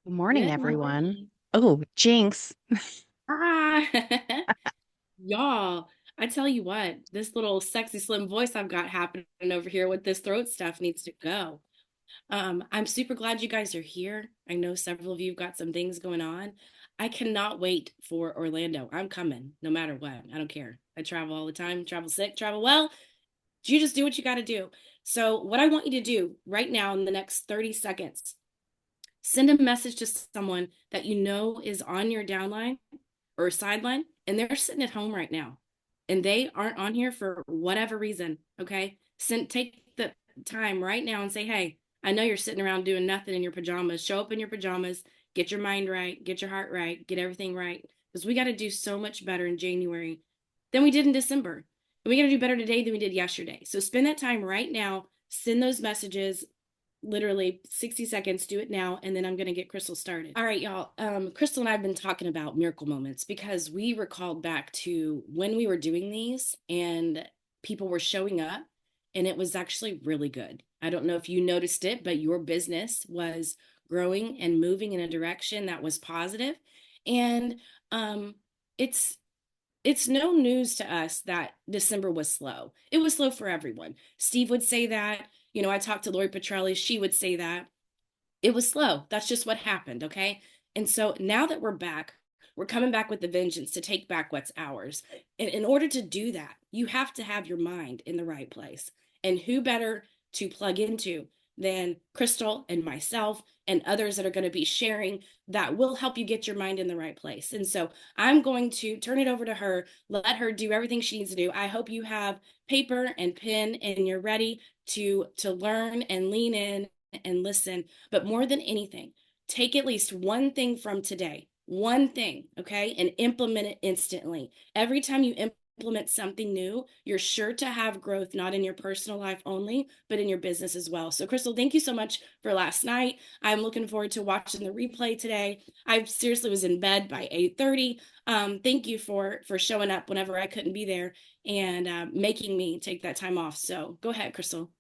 Good morning, Good everyone. morning. Oh, Jinx. Ah, y'all, I tell you what, this little sexy slim voice I've got happening over here with this throat stuff needs to go. I'm super glad you guys are here. I know several of you have got some things going on. I cannot wait for Orlando. I'm coming no matter what. I don't care. I travel all the time, travel sick, travel well. You just do what you got to do. So, what I want you to do right now in the next 30 seconds, send a message to someone that you know is on your downline or sideline and they're sitting at home right now and they aren't on here for whatever reason. Okay, take the time right now and say, hey, I know you're sitting around doing nothing in your pajamas. Show up in your pajamas, get your mind right, get your heart right, get everything right, because we got to do so much better in January than we did in December, and we got to do better today than we did yesterday. So spend that time right now, send those messages, literally 60 seconds. Do it now, and then I'm going to get Crystal started. All right, y'all. Crystal and I have been talking about miracle moments because we recalled back to when we were doing these and people were showing up, and it was actually really good. I don't know if you noticed it, but your business was growing and moving in a direction that was positive. And it's it's no news to us that December was slow. It was slow for everyone. Steve would say that. I talked to Lori Petrelli. She would say that. It was slow. That's just what happened. Okay. And so now that we're back, we're coming back with the vengeance to take back what's ours. And in order to do that, you have to have your mind in the right place. And who better to plug into than Crystal and myself and others that are going to be sharing that will help you get your mind in the right place. And so I'm going to turn it over to her, let her do everything she needs to do. I hope you have paper and pen and you're ready to learn and lean in and listen. But more than anything, take at least one thing from today, one thing, okay, and implement it instantly. Every time you implement something new, you're sure to have growth, not in your personal life only, but in your business as well. So, Crystal, thank you so much for last night. I'm looking forward to watching the replay today. I seriously was in bed by 8:30. Thank you for showing up whenever I couldn't be there and making me take that time off. So, go ahead, Crystal.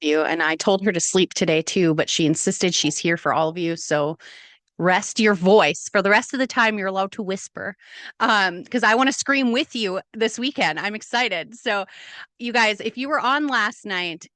You and I told her to sleep today too, but she insisted she's here for all of you. So rest your voice for the rest of the time. You're allowed to whisper, because I want to scream with you this weekend. I'm excited. So you guys, if you were on last night,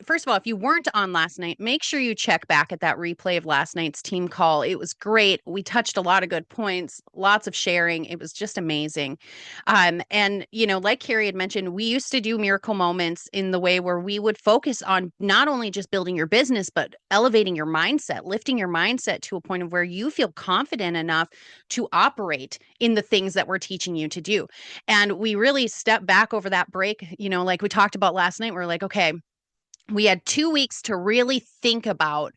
first of all, if you weren't on last night, make sure you check back at that replay of last night's team call. It was great. We touched a lot of good points, lots of sharing. It was just amazing. And like Carrie had mentioned, we used to do miracle moments in the way where we would focus on not only just building your business, but elevating your mindset, lifting your mindset to a point of where you feel confident enough to operate in the things that we're teaching you to do. And we really stepped back over that break, like we talked about last night. We're like, okay, we had 2 weeks to really think about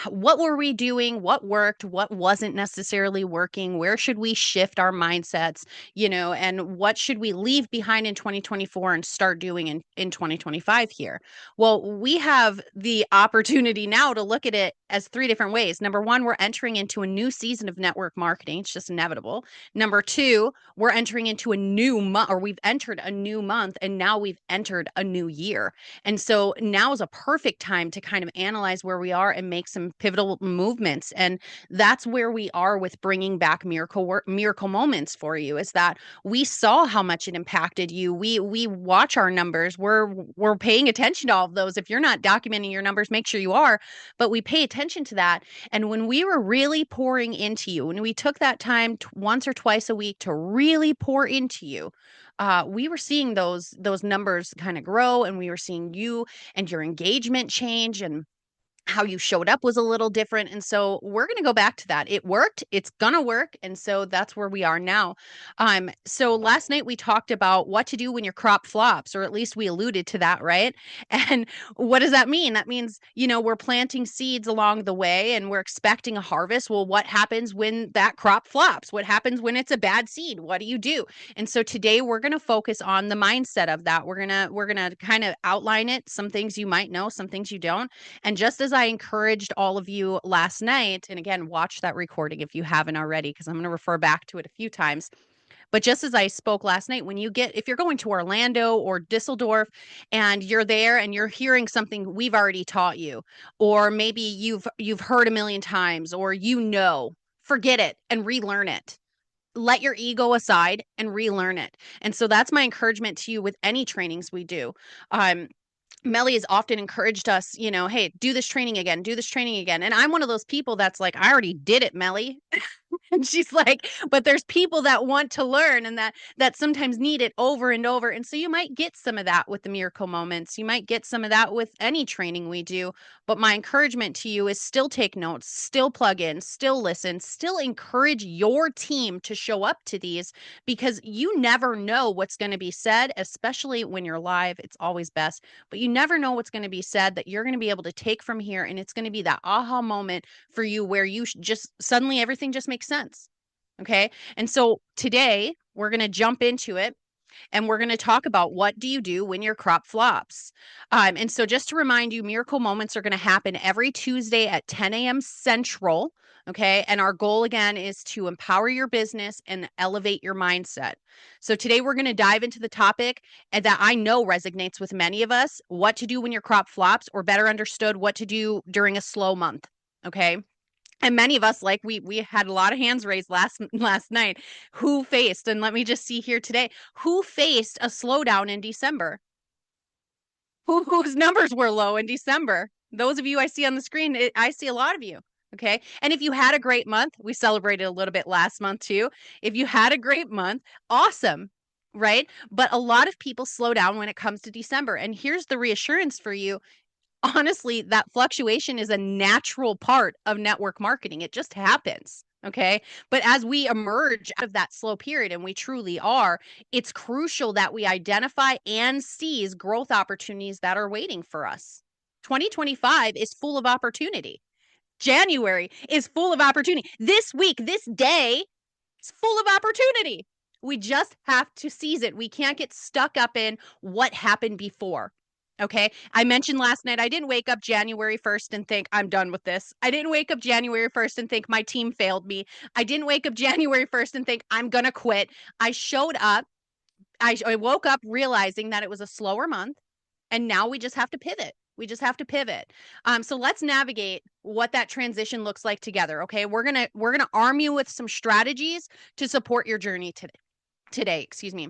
what were we doing, what worked, what wasn't necessarily working, where should we shift our mindsets, and what should we leave behind in 2024 and start doing in 2025 here. Well, we have the opportunity now to look at it as three different ways. Number one, we're entering into a new season of network marketing. It's just inevitable. Number two, we're entering into a new month, or we've entered a new month, and now we've entered a new year. And so now is a perfect time to kind of analyze where we are and make some pivotal movements. And that's where we are with bringing back miracle moments for you, is that we saw how much it impacted you. We watch our numbers. We're paying attention to all of those. If you're not documenting your numbers, make sure you are, but we pay attention to that. And when we were really pouring into you, when we took that time once or twice a week to really pour into you, we were seeing those numbers kind of grow, and we were seeing you and your engagement change, and how you showed up was a little different. And so we're going to go back to that. It worked. It's going to work. And so that's where we are now. So last night we talked about what to do when your crop flops, or at least we alluded to that, right? And what does that mean? That means, we're planting seeds along the way and we're expecting a harvest. Well, what happens when that crop flops? What happens when it's a bad seed? What do you do? And so today we're going to focus on the mindset of that. We're going to kind of outline it, some things you might know, some things you don't. And just as I encouraged all of you last night, and again, watch that recording if you haven't already, because I'm going to refer back to it a few times. But just as I spoke last night, if you're going to Orlando or Düsseldorf and you're there and you're hearing something we've already taught you, or maybe you've heard a million times, or forget it and relearn it. Let your ego aside and relearn it. And so that's my encouragement to you with any trainings we do. Um, Melly has often encouraged us, hey, do this training again, do this training again. And I'm one of those people that's like, I already did it, Melly. And she's like, but there's people that want to learn and that sometimes need it over and over. And so you might get some of that with the miracle moments. You might get some of that with any training we do. But my encouragement to you is still take notes, still plug in, still listen, still encourage your team to show up to these, because you never know what's going to be said, especially when you're live. It's always best, but you never know what's going to be said that you're going to be able to take from here. And it's going to be that aha moment for you where you just suddenly everything just makes sense. Okay. And so today we're going to jump into it and we're going to talk about what do you do when your crop flops. And so just to remind you, miracle moments are going to happen every Tuesday at 10 a.m. Central. Okay. And our goal again is to empower your business and elevate your mindset. So today we're going to dive into the topic that I know resonates with many of us: what to do when your crop flops, or better understood, what to do during a slow month. Okay. And many of us, like we had a lot of hands raised last night, who faced, and let me just see here today, who faced a slowdown in December, whose numbers were low in December. Those of you I see on the screen, I see a lot of you. Okay. And if you had a great month, we celebrated a little bit last month too. If you had a great month, awesome. Right. But a lot of people slow down when it comes to December. And here's the reassurance for you: honestly, that fluctuation is a natural part of network marketing. It just happens. Okay. But as we emerge out of that slow period, and we truly are, it's crucial that we identify and seize growth opportunities that are waiting for us. 2025 is full of opportunity. January is full of opportunity. This week, this day, it's full of opportunity. We just have to seize it. We can't get stuck up in what happened before. Okay. I mentioned last night, I didn't wake up January 1st and think I'm done with this. I didn't wake up January 1st and think my team failed me. I didn't wake up January 1st and think I'm going to quit. I showed up. I woke up realizing that it was a slower month, and now we just have to pivot. We just have to pivot. So let's navigate what that transition looks like together. Okay. We're gonna arm you with some strategies to support your journey today. Excuse me.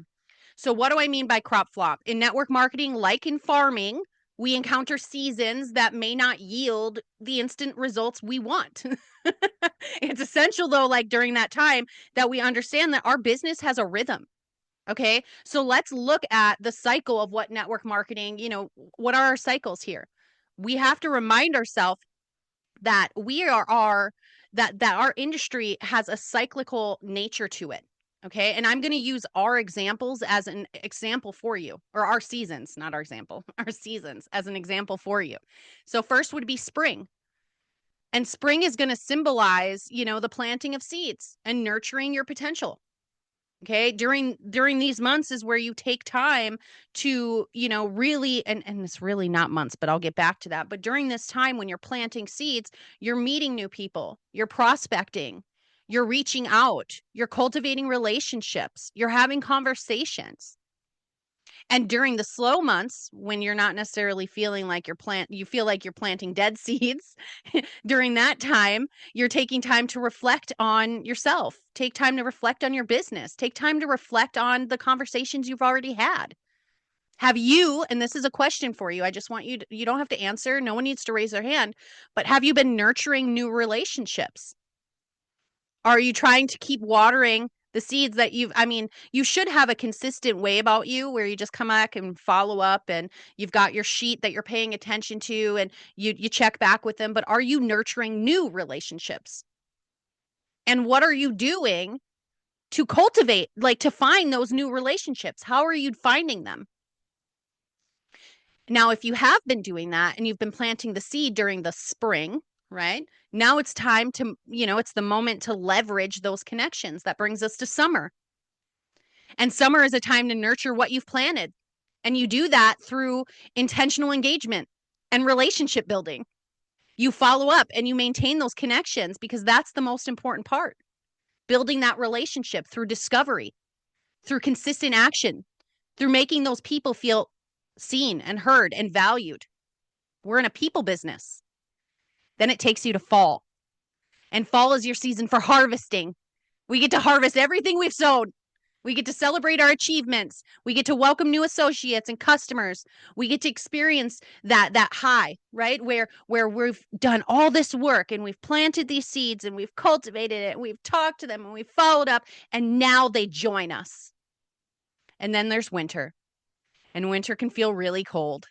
So what do I mean by crop flop? In network marketing, like in farming, we encounter seasons that may not yield the instant results we want. It's essential though, like during that time, that we understand that our business has a rhythm. Okay. So let's look at the cycle of what network marketing, what are our cycles here? We have to remind ourselves that that our industry has a cyclical nature to it. Okay. And I'm going to use our examples as an example for you, or our seasons, not our example, our seasons as an example for you. So first would be spring. And spring is going to symbolize, the planting of seeds and nurturing your potential. Okay. During these months is where you take time to, really, and it's really not months, but I'll get back to that. But during this time when you're planting seeds, you're meeting new people, you're prospecting, you're reaching out, you're cultivating relationships, you're having conversations. And during the slow months, when you're not necessarily feeling like you feel like you're planting dead seeds, during that time, you're taking time to reflect on yourself, take time to reflect on your business, take time to reflect on the conversations you've already had. Have you, and this is a question for you, I just want you don't have to answer, no one needs to raise their hand, but have you been nurturing new relationships? Are you trying to keep watering the seeds that you should have a consistent way about you where you just come back and follow up, and you've got your sheet that you're paying attention to, and you check back with them, but are you nurturing new relationships? And what are you doing to cultivate, like to find those new relationships? How are you finding them? Now, if you have been doing that and you've been planting the seed during the spring, right? Now it's time to, it's the moment to leverage those connections. That brings us to summer. And summer is a time to nurture what you've planted. And you do that through intentional engagement and relationship building. You follow up and you maintain those connections, because that's the most important part. Building that relationship through discovery. through consistent action, through making those people feel seen and heard and valued. We're in a people business. Then it takes you to fall. And fall is your season for harvesting. We get to harvest everything we've sown. We get to celebrate our achievements. We get to welcome new associates and customers. We get to experience that high, right? Where we've done all this work and we've planted these seeds and we've cultivated it, and we've talked to them and we've followed up, and now they join us. And then there's winter. And winter can feel really cold.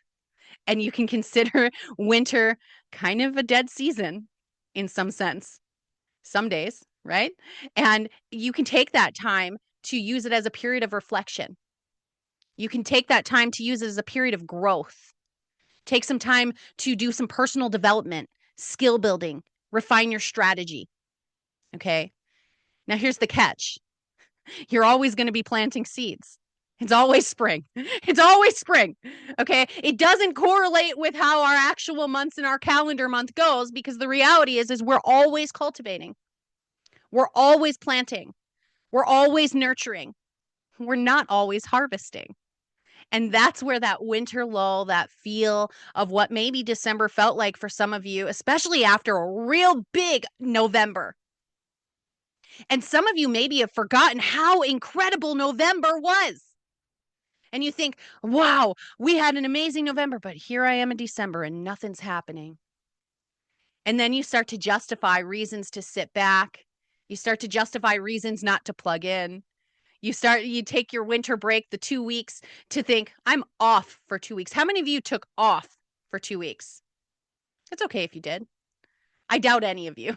And you can consider winter kind of a dead season in some sense, some days, right? And you can take that time to use it as a period of reflection. You can take that time to use it as a period of growth. Take some time to do some personal development, skill building, refine your strategy. Okay. Now, here's the catch: you're always going to be planting seeds. It's always spring. It's always spring. Okay. It doesn't correlate with how our actual months in our calendar month goes, because the reality is we're always cultivating. We're always planting. We're always nurturing. We're not always harvesting. And that's where that winter lull, that feel of what maybe December felt like for some of you, especially after a real big November. And some of you maybe have forgotten how incredible November was. And you think, wow, we had an amazing November, but here I am in December and nothing's happening. And then you start to justify reasons to sit back. You start to justify reasons not to plug in. You take your winter break, the 2 weeks, to think, I'm off for 2 weeks. How many of you took off for 2 weeks? It's okay if you did. I doubt any of you.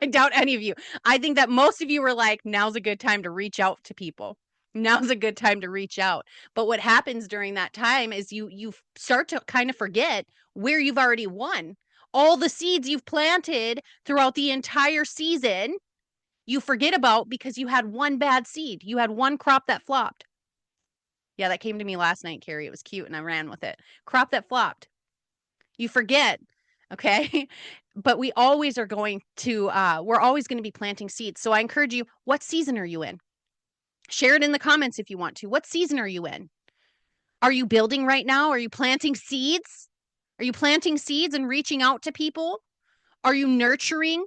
I doubt any of you. I think that most of you were like, now's a good time to reach out to people. Now's a good time to reach out. But what happens during that time is you start to kind of forget where you've already won. All the seeds you've planted throughout the entire season, you forget about because you had one bad seed. You had one crop that flopped. Yeah, that came to me last night, Carrie. It was cute and I ran with it. Crop that flopped. You forget, okay? But we always are going to, we're always going to be planting seeds. So I encourage you, what season are you in? Share it in the comments if you want to. What season are you in? Are you building right now? Are you planting seeds? Are you planting seeds and reaching out to people? Are you nurturing?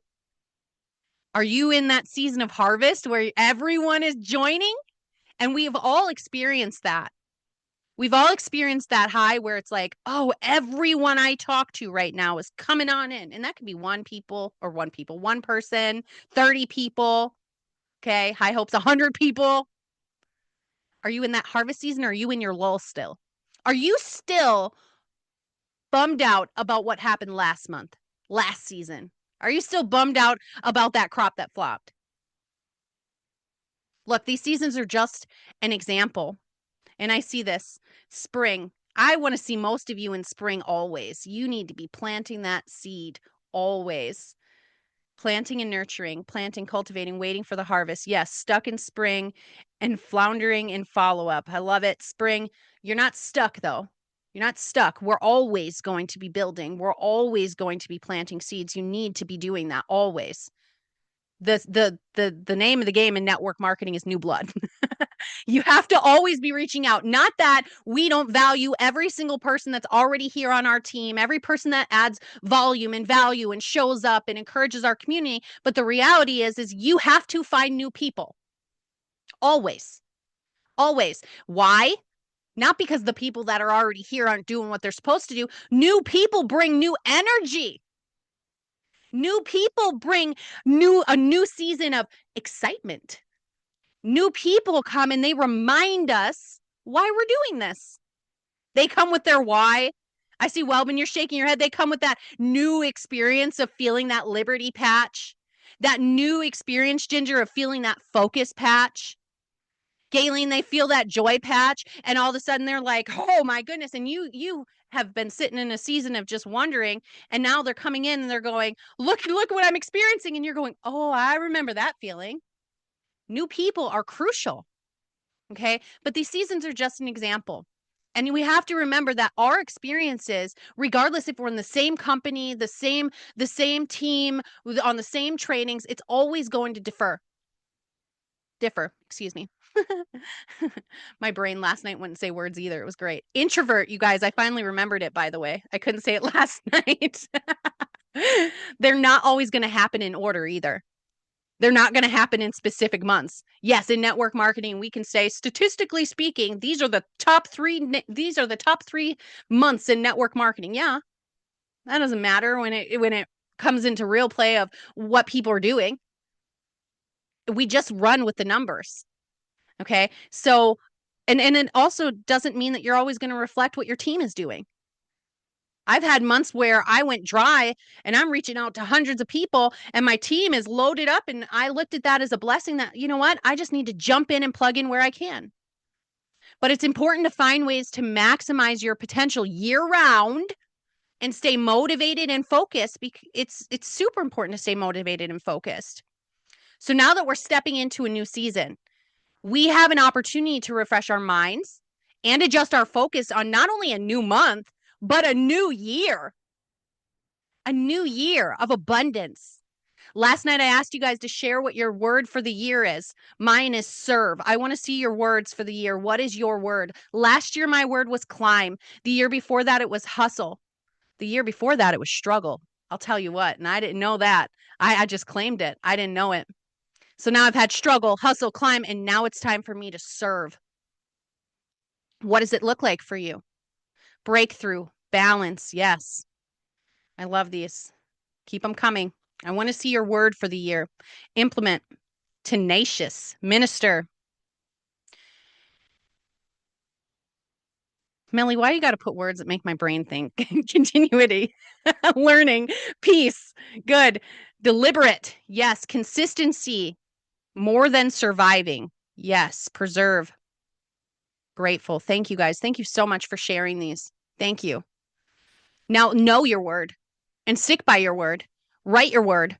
Are you in that season of harvest where everyone is joining? And we've all experienced that. We've all experienced that high where it's like, oh, everyone I talk to right now is coming on in. And that could be one person, 30 people. Okay. High hopes, 100 people. Are you in that harvest season or are you in your lull still? Are you still bummed out about what happened last month, last season? Are you still bummed out about that crop that flopped? Look, these seasons are just an example. And I see this spring. I want to see most of you in spring always. You need to be planting that seed always. Planting and nurturing, planting, cultivating, waiting for the harvest. Yes, stuck in spring and floundering in follow up. I love it. Spring, you're not stuck though. You're not stuck. We're always going to be building. We're always going to be planting seeds. You need to be doing that always. The name of the game in network marketing is new blood. You have to always be reaching out. Not that we don't value every single person that's already here on our team, every person that adds volume and value and shows up and encourages our community. But the reality is you have to find new people. Always. Always. Why? Not because the people that are already here aren't doing what they're supposed to do. New people bring new energy. New people bring a new season of excitement. New people come and they remind us why we're doing this. They come with their why. I see, Wellman, you're shaking your head. They come with that new experience of feeling that liberty patch, that new experience, Ginger, of feeling that focus patch. Galen, they feel that joy patch, and all of a sudden they're like, oh my goodness. And you have been sitting in a season of just wondering, and now they're coming in and they're going, look what I'm experiencing. And you're going, oh, I remember that feeling. New people are crucial. Okay. But these seasons are just an example. And we have to remember that our experiences, regardless if we're in the same company, the same team, on the same trainings, it's always going to differ. Excuse me. My brain last night wouldn't say words either. It was great. Introvert, you guys. I finally remembered it, by the way. I couldn't say it last night. They're not always going to happen in order either. They're not going to happen in specific months. Yes, in network marketing, we can say statistically speaking, these are the top 3 months in network marketing. Yeah, that doesn't matter when it comes into real play of what people are doing. We just run with the numbers. Okay? So and it also doesn't mean that you're always going to reflect what your team is doing. I've had months where I went dry and I'm reaching out to hundreds of people and my team is loaded up. And I looked at that as a blessing that, you know what? I just need to jump in and plug in where I can. But it's important to find ways to maximize your potential year round and stay motivated and focused. It's super important to stay motivated and focused. So now that we're stepping into a new season, we have an opportunity to refresh our minds and adjust our focus on not only a new month, but a new year of abundance. Last night, I asked you guys to share what your word for the year is. Mine is serve. I want to see your words for the year. What is your word? Last year, my word was climb. The year before that, it was hustle. The year before that, it was struggle. I'll tell you what. And I didn't know that. I just claimed it. I didn't know it. So now I've had struggle, hustle, climb, and now it's time for me to serve. What does it look like for you? Breakthrough, balance. Yes. I love these. Keep them coming. I want to see your word for the year. Implement, tenacious, minister. Melly, why you got to put words that make my brain think? Continuity, learning, peace, good, deliberate. Yes, consistency, more than surviving. Yes, preserve, grateful. Thank you guys. Thank you so much for sharing these. Thank you. Now, know your word and stick by your word. Write your word.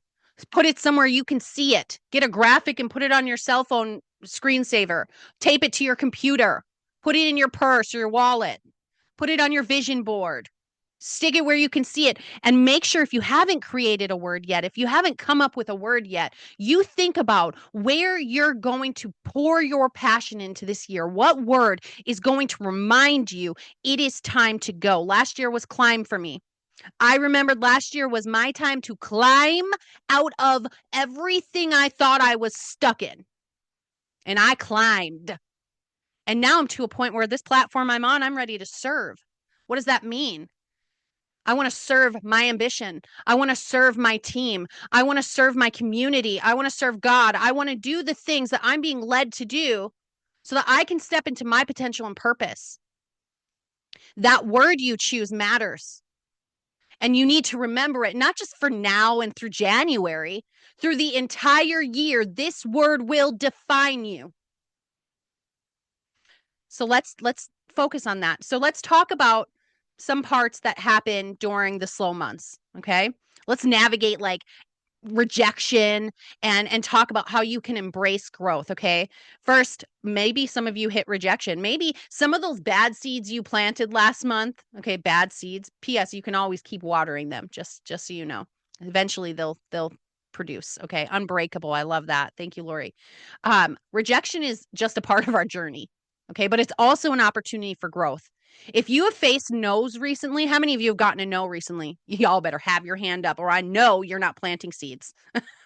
Put it somewhere you can see it. Get a graphic and put it on your cell phone screensaver. Tape it to your computer. Put it in your purse or your wallet. Put it on your vision board. Stick it where you can see it. And make sure if you haven't created a word yet, if you haven't come up with a word yet, you think about where you're going to pour your passion into this year. What word is going to remind you it is time to go? Last year was climb for me. I remembered last year was my time to climb out of everything I thought I was stuck in. And I climbed. And now I'm to a point where this platform I'm on, I'm ready to serve. What does that mean? I want to serve my ambition. I want to serve my team. I want to serve my community. I want to serve God. I want to do the things that I'm being led to do so that I can step into my potential and purpose. That word you choose matters. And you need to remember it, not just for now and through January, through the entire year. This word will define you. So let's focus on that. So let's talk about some parts that happen during the slow months. Okay. Let's navigate like rejection and talk about how you can embrace growth. Okay. First, maybe some of you hit rejection. Maybe some of those bad seeds you planted last month. Okay. Bad seeds. P.S. You can always keep watering them, just so you know. Eventually they'll produce. Okay. Unbreakable. I love that. Thank you, Lori. Rejection is just a part of our journey. Okay. But it's also an opportunity for growth. If you have faced no's recently, how many of you have gotten a no recently? Y'all better have your hand up, or I know you're not planting seeds.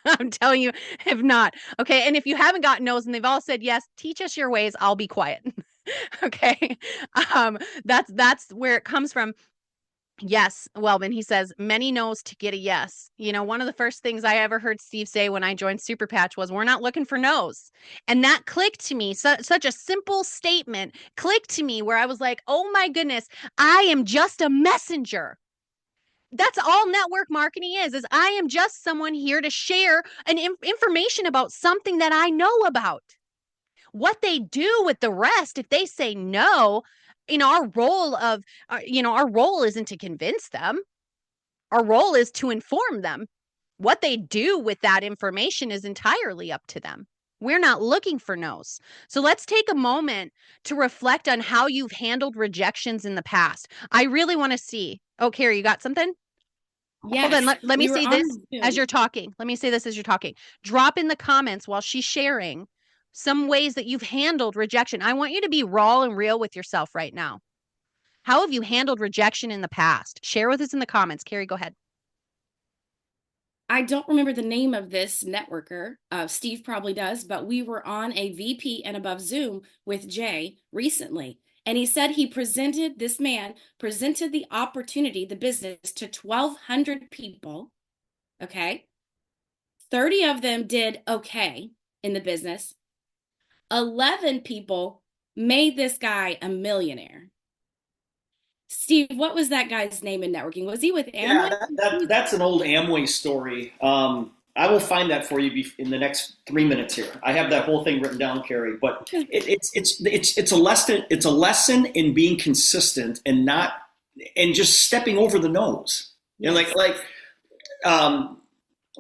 I'm telling you, if not. Okay. And if you haven't gotten no's and they've all said yes, teach us your ways. I'll be quiet. Okay. That's where it comes from. Yes, Wellman, he says, many no's to get a yes. You know, one of the first things I ever heard Steve say when I joined Super Patch was, we're not looking for no's. And that clicked to me. Such a simple statement clicked to me where I was like, oh my goodness, I am just a messenger. That's all network marketing is I am just someone here to share information about something that I know about. What they do with the rest, if they say no, our role isn't to convince them. Our role is to inform them. What they do with that information is entirely up to them. We're not looking for no's. So let's take a moment to reflect on how you've handled rejections in the past. I really want to see. Oh, Carrie, you got something? Hold on. Yes, Let me we were say on this as Zoom. you're talking. Let me say this as you're talking. Drop in the comments while she's sharing some ways that you've handled rejection. I want you to be raw and real with yourself right now. How have you handled rejection in the past? Share with us in the comments. Carrie, go ahead. I don't remember the name of this networker. Steve probably does, but we were on a VP and above Zoom with Jay recently. And he said this man presented the opportunity, the business to 1,200 people. Okay. 30 of them did okay in the business. 11 people made this guy a millionaire. Steve, what was that guy's name in networking? Was he with Yeah, Amway? that's an old Amway story. I will find that for you in the next 3 minutes here. I have that whole thing written down, Carrie. But it's a lesson. It's a lesson in being consistent and not and just stepping over the nose. You know, like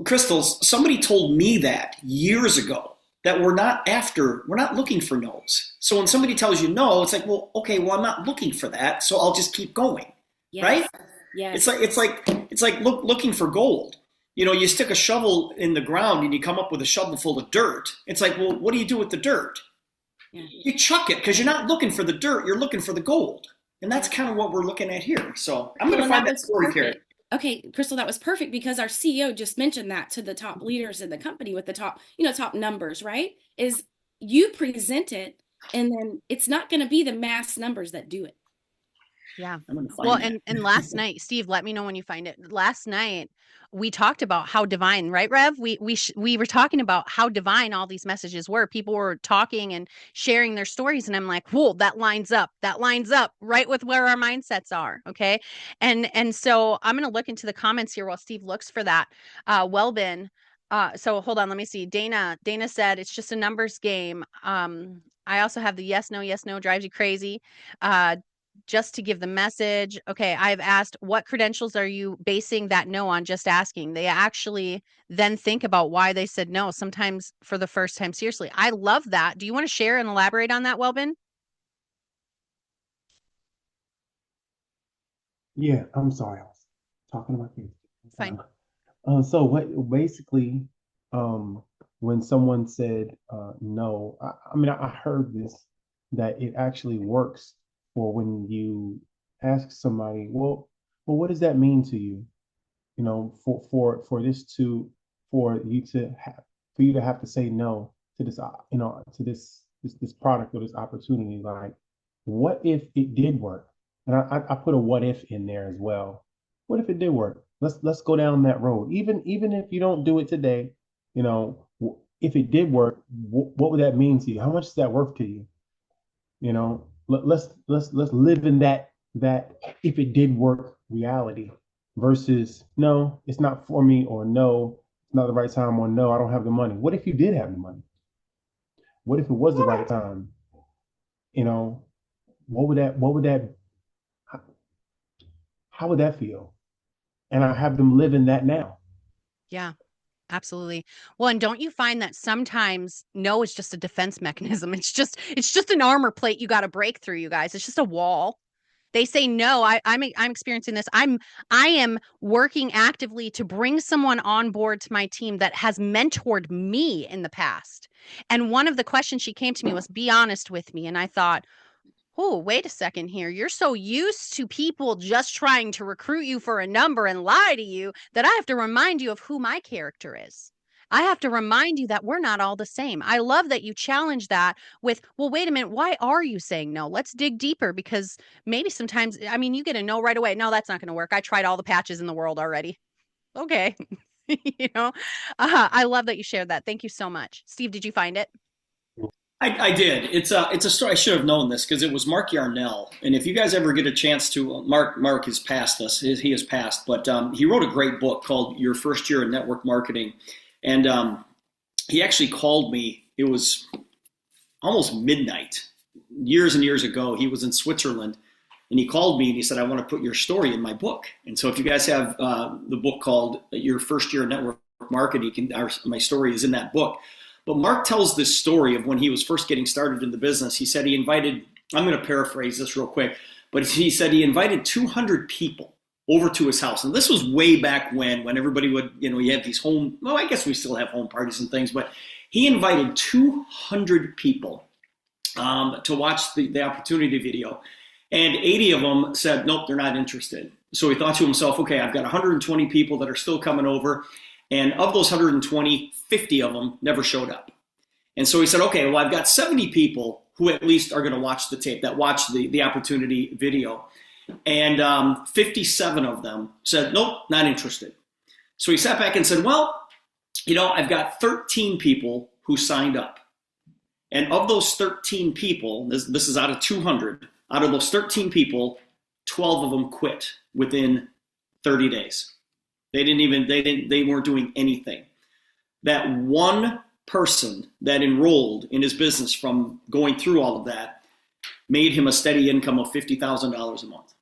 Crystals. Somebody told me that years ago that we're not looking for no's. So when somebody tells you no, it's like, well, okay, well, I'm not looking for that, so I'll just keep going, Yes. right? Yes. It's like looking for gold. You know, you stick a shovel in the ground and you come up with a shovel full of dirt. It's like, well, what do you do with the dirt? Yeah. You chuck it because you're not looking for the dirt, you're looking for the gold. And that's kind of what we're looking at here. So I'm going to find that story, Carrie. Okay, Crystal, that was perfect because our CEO just mentioned that to the top leaders in the company with the top, top numbers, right? Is you present it and then it's not going to be the mass numbers that do it. Yeah. I'm going to find Well, that. and last night, Steve, let me know when you find it. Last night, we talked about how divine, right, Rev? We were talking about how divine all these messages were. People were talking and sharing their stories, and I'm like, whoa, that lines up. That lines up right with where our mindsets are. Okay, and so I'm gonna look into the comments here while Steve looks for that. Wellbin. So hold on, let me see. Dana said it's just a numbers game. I also have the yes no drives you crazy. Just to give the message. Okay, I've asked what credentials are you basing that no on, just asking. They actually then think about why they said no, sometimes for the first time. Seriously, I love that. Do you want to share and elaborate on that, Welbin? Yeah, I'm sorry. I was talking about this. Fine. So what basically, when someone said no, I mean, I heard this that it actually works for when you ask somebody, well, what does that mean to you? You know, for this to for you to have for you to have to say no to this, to this product or this opportunity. Like, what if it did work? And I put a what if in there as well. What if it did work? Let's go down that road. Even if you don't do it today, if it did work, what would that mean to you? How much is that worth to you? Let's live in that if it did work reality versus no, it's not for me, or no, it's not the right time, or no, I don't have the money. What if you did have the money? What if it was the right time? You know, what would that how would that feel? And I have them live in that now. Yeah. Absolutely. Well, and don't you find that sometimes no is just a defense mechanism? It's just an armor plate you got to break through, you guys. It's just a wall. They say no. I'm experiencing this. I am working actively to bring someone on board to my team that has mentored me in the past. And one of the questions she came to me was, "Be honest with me." And I thought, oh, wait a second here. You're so used to people just trying to recruit you for a number and lie to you that I have to remind you of who my character is. I have to remind you that we're not all the same. I love that you challenge that with, well, wait a minute, why are you saying no? Let's dig deeper, because maybe sometimes, I mean, you get a no right away. No, that's not going to work. I tried all the patches in the world already. Okay. you know, I love that you shared that. Thank you so much. Steve, did you find it? I did. It's a story. I should have known this because it was Mark Yarnell. And if you guys ever get a chance to, Mark has passed us. He has passed, but he wrote a great book called Your First Year in Network Marketing. And he actually called me. It was almost midnight, years and years ago. He was in Switzerland, and he called me and he said, "I want to put your story in my book." And so if you guys have the book called Your First Year in Network Marketing, my story is in that book. But Mark tells this story of when he was first getting started in the business. He said he invited, I'm going to paraphrase this real quick, but he said he invited 200 people over to his house. And this was way back when everybody would, you have these home, well, I guess we still have home parties and things, but he invited 200 people to watch the opportunity video. And 80 of them said, nope, they're not interested. So he thought to himself, okay, I've got 120 people that are still coming over. And of those 120, 50 of them never showed up. And so he said, okay, well, I've got 70 people who at least are going to watch the tape, that watch the opportunity video. And 57 of them said, nope, not interested. So he sat back and said, well, I've got 13 people who signed up. And of those 13 people, this is out of 200, out of those 13 people, 12 of them quit within 30 days. They weren't doing anything. That one person that enrolled in his business from going through all of that made him a steady income of $50,000 a month.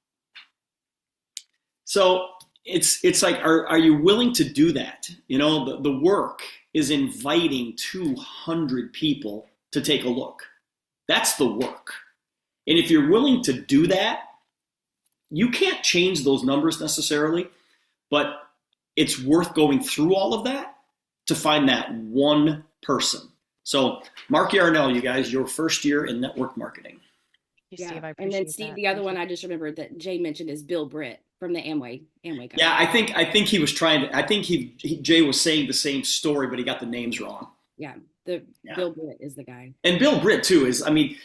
So it's like, are you willing to do that? The work is inviting 200 people to take a look. That's the work. And if you're willing to do that, you can't change those numbers necessarily, but it's worth going through all of that to find that one person. So Mark Yarnell, you guys, your first year in network marketing. Yeah. Steve, and then Steve, that. The other one I just remembered that Jay mentioned is Bill Britt from the Amway guy. Yeah, I think he was trying to. I think Jay was saying the same story, but he got the names wrong. Yeah, Bill Britt is the guy. And Bill Britt too is. I mean,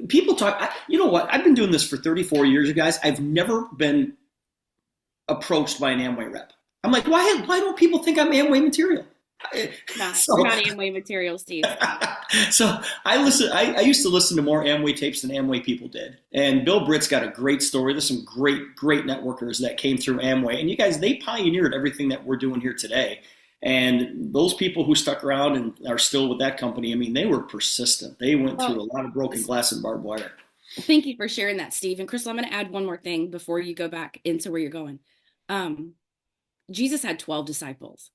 people talk. You know what? I've been doing this for 34 years, you guys. I've never been approached by an Amway rep. I'm like, why don't people think I'm Amway material? Nah, we're not Amway material, Steve. So I used to listen to more Amway tapes than Amway people did. And Bill Britt's got a great story. There's some great networkers that came through Amway. And you guys, they pioneered everything that we're doing here today. And those people who stuck around and are still with that company, I mean, they were persistent. They went through a lot of broken glass and barbed wire. Thank you for sharing that, Steve. And Crystal, I'm going to add one more thing before you go back into where you're going. Jesus had 12 disciples.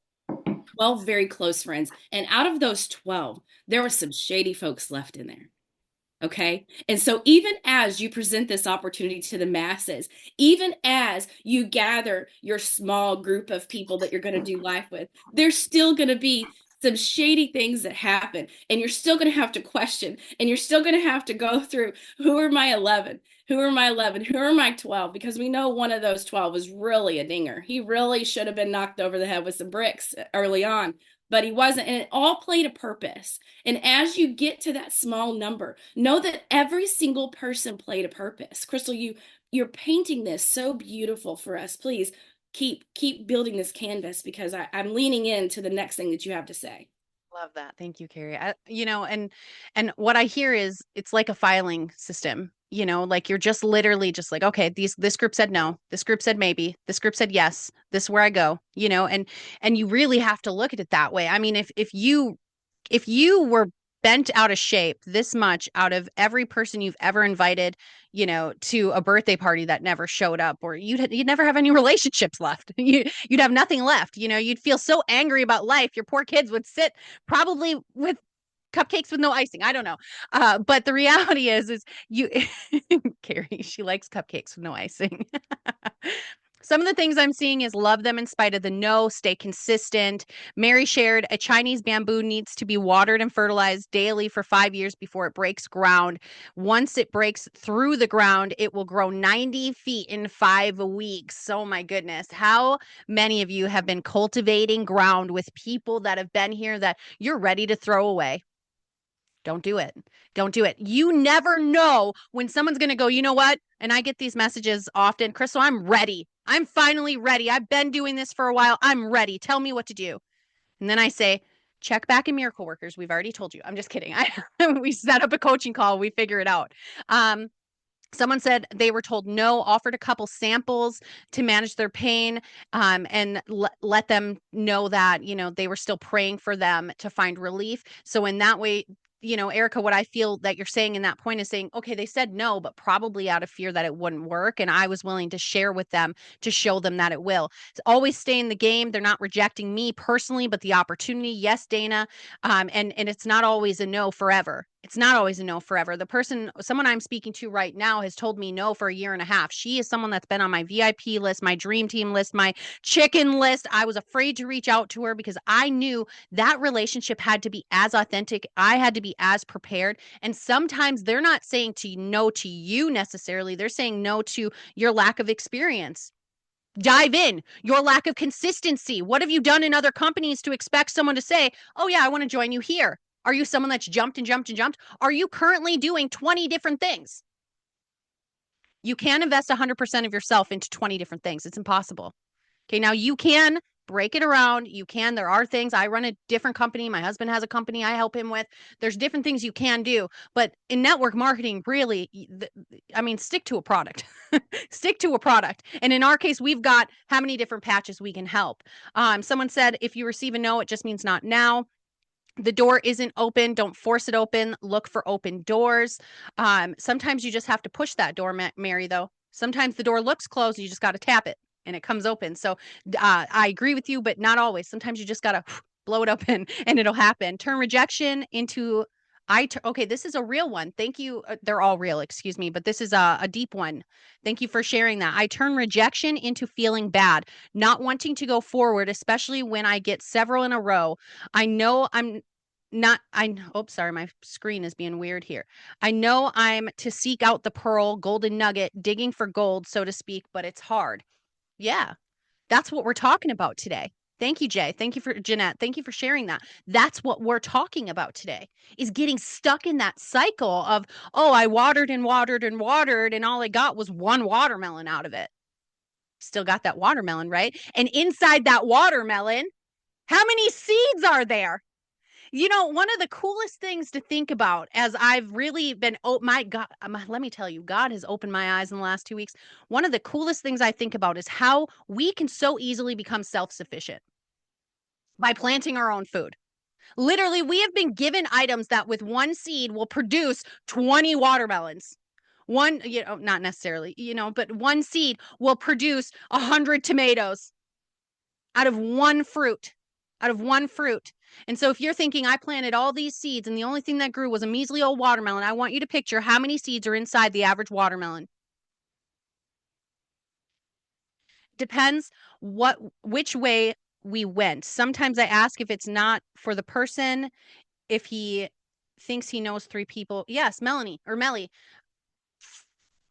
12 very close friends. And out of those 12, there were some shady folks left in there. Okay. And so even as you present this opportunity to the masses, even as you gather your small group of people that you're going to do life with, there's still going to be some shady things that happen, and you're still going to have to question, and you're still going to have to go through, who are my 11? Who are my 11? Who are my 12? Because we know one of those 12 was really a dinger. He really should have been knocked over the head with some bricks early on, but he wasn't. And it all played a purpose. And as you get to that small number, know that every single person played a purpose. Crystal, you're painting this so beautiful for us. Please keep building this canvas, because I'm leaning into the next thing that you have to say. Love that. Thank you, Carrie. And what I hear is it's like a filing system, like you're just literally just like, okay, this group said no, this group said maybe, this group said yes, this is where I go, and you really have to look at it that way. I mean, if you were bent out of shape this much out of every person you've ever invited, to a birthday party that never showed up, or you'd never have any relationships left. You'd have nothing left. You'd feel so angry about life. Your poor kids would sit probably with cupcakes with no icing. I don't know. But the reality is you, Carrie, she likes cupcakes with no icing. Some of the things I'm seeing is love them in spite of the no, stay consistent. Mary shared a Chinese bamboo needs to be watered and fertilized daily for 5 years before it breaks ground. Once it breaks through the ground, it will grow 90 feet in 5 weeks. Oh my goodness. How many of you have been cultivating ground with people that have been here that you're ready to throw away? Don't do it. Don't do it. You never know when someone's going to go, you know what? And I get these messages often, Crystal, I'm ready. I'm finally ready. I've been doing this for a while. I'm ready. Tell me what to do. And then I say, check back in Miracle Workers. We've already told you. I'm just kidding. We set up a coaching call. We figure it out. Someone said they were told no, offered a couple samples to manage their pain, and let them know that, they were still praying for them to find relief. So in that way, Erica, what I feel that you're saying in that point is saying, okay, they said no, but probably out of fear that it wouldn't work. And I was willing to share with them to show them that it will. So always stay in the game. They're not rejecting me personally, but the opportunity. Yes, Dana. And it's not always a no forever. It's not always a no forever. Someone I'm speaking to right now has told me no for a year and a half. She is someone that's been on my VIP list, my dream team list, my chicken list. I was afraid to reach out to her because I knew that relationship had to be as authentic. I had to be as prepared. And sometimes they're not saying no to you necessarily. They're saying no to your lack of experience. Dive in, your lack of consistency. What have you done in other companies to expect someone to say, oh yeah, I want to join you here? Are you someone that's jumped and jumped and jumped? Are you currently doing 20 different things? You can't invest 100% of yourself into 20 different things. It's impossible. Okay, now you can break it around. There are things. I run a different company. My husband has a company I help him with. There's different things you can do. But in network marketing, really, stick to a product. Stick to a product. And in our case, we've got how many different patches we can help. Someone said, if you receive a no, it just means not now. The door isn't open. Don't force it open. Look for open doors. Sometimes you just have to push that door, Mary, though. Sometimes the door looks closed. You just got to tap it and it comes open. So I agree with you, but not always. Sometimes you just got to blow it open and it'll happen. Turn rejection into okay, this is a real one. Thank you. They're all real, excuse me, but this is a deep one. Thank you for sharing that. I turn rejection into feeling bad, not wanting to go forward, especially when I get several in a row. I know I'm not, sorry, my screen is being weird here. I know I'm to seek out the pearl, golden nugget, digging for gold, so to speak, but it's hard. Yeah, that's what we're talking about today. Thank you, Jay. Thank you for Jeanette. Thank you for sharing that. That's what we're talking about today, is getting stuck in that cycle of, oh, I watered and watered and watered, and all I got was one watermelon out of it. Still got that watermelon, right? And inside that watermelon, how many seeds are there? You know, one of the coolest things to think about as I've really been, oh my God, let me tell you, God has opened my eyes in the last 2 weeks. One of the coolest things I think about is how we can so easily become self-sufficient by planting our own food. Literally, we have been given items that with one seed will produce 20 watermelons. One, not necessarily, but one seed will produce 100 tomatoes out of one fruit. Out of one fruit. And so if you're thinking I planted all these seeds and the only thing that grew was a measly old watermelon, I want you to picture how many seeds are inside the average watermelon. Depends which way we went. Sometimes I ask if it's not for the person, if he thinks he knows 3 people. Yes, Melanie or Melly.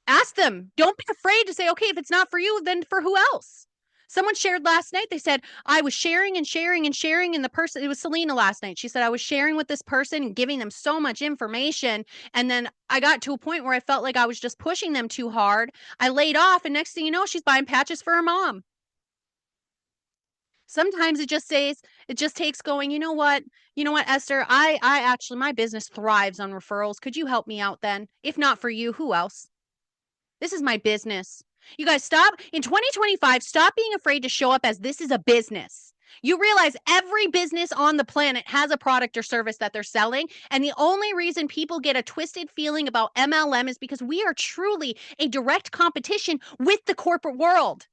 Ask them. Don't be afraid to say, okay, if it's not for you, then for who else? Someone shared last night. They said, I was sharing and sharing and sharing. And the person, it was Selena last night. She said, I was sharing with this person and giving them so much information. And then I got to a point where I felt like I was just pushing them too hard. I laid off. And next thing you know, she's buying patches for her mom. Sometimes it just takes going, you know what, Esther, I actually, my business thrives on referrals. Could you help me out then? If not for you, who else? This is my business. You guys stop in 2025. Stop being afraid to show up as this is a business. You realize every business on the planet has a product or service that they're selling. And the only reason people get a twisted feeling about MLM is because we are truly a direct competition with the corporate world.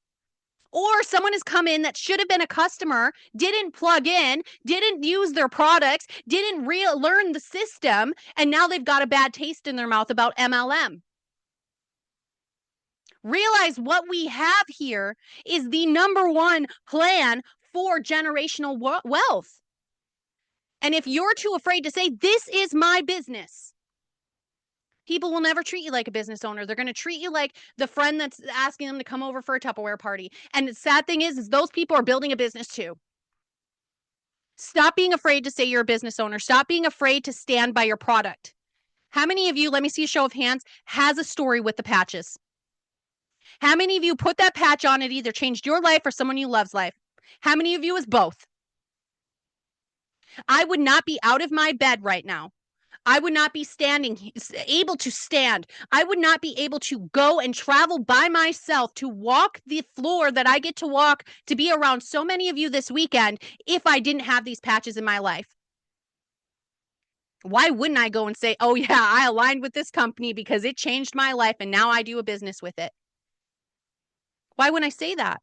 Or someone has come in that should have been a customer, didn't plug in, didn't use their products, didn't learn the system, and now they've got a bad taste in their mouth about MLM. Realize what we have here is the number one plan for generational wealth. And if you're too afraid to say, this is my business, people will never treat you like a business owner. They're going to treat you like the friend that's asking them to come over for a Tupperware party. And the sad thing is those people are building a business too. Stop being afraid to say you're a business owner. Stop being afraid to stand by your product. How many of you, let me see a show of hands, has a story with the patches? How many of you put that patch on, it either changed your life or someone you love's life? How many of you is both? I would not be out of my bed right now. I would not be able to stand. I would not be able to go and travel by myself to walk the floor that I get to walk to be around so many of you this weekend if I didn't have these patches in my life. Why wouldn't I go and say, oh yeah, I aligned with this company because it changed my life and now I do a business with it? Why wouldn't I say that?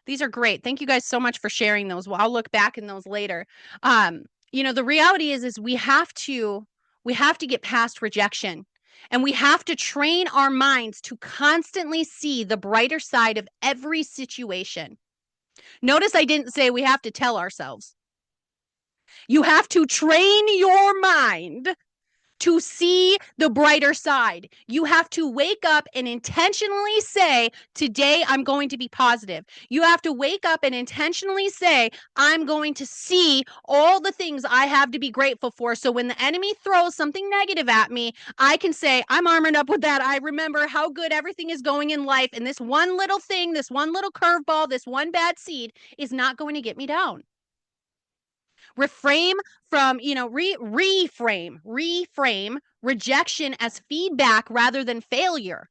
These are great. Thank you guys so much for sharing those. Well, I'll look back in those later. The reality is we have to We have to get past rejection. And we have to train our minds to constantly see the brighter side of every situation. Notice I didn't say we have to tell ourselves. You have to train your mind to see the brighter side. You have to wake up and intentionally say, today I'm going to be positive. You have to wake up and intentionally say, I'm going to see all the things I have to be grateful for. So when the enemy throws something negative at me, I can say, I'm armored up with that. I remember how good everything is going in life. And this one little thing, this one little curveball, this one bad seed is not going to get me down. Reframe from, reframe rejection as feedback rather than failure.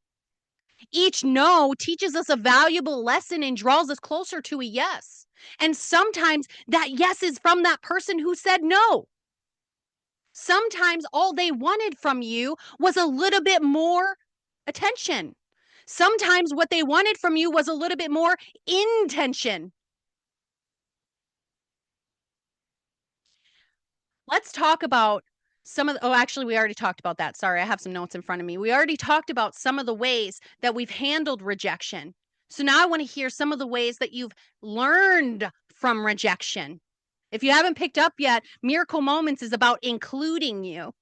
Each no teaches us a valuable lesson and draws us closer to a yes. And sometimes that yes is from that person who said no. Sometimes all they wanted from you was a little bit more attention. Sometimes what they wanted from you was a little bit more intention. Let's talk about actually, we already talked about that. Sorry, I have some notes in front of me. We already talked about some of the ways that we've handled rejection. So now I want to hear some of the ways that you've learned from rejection. If you haven't picked up yet, Miracle Moments is about including you,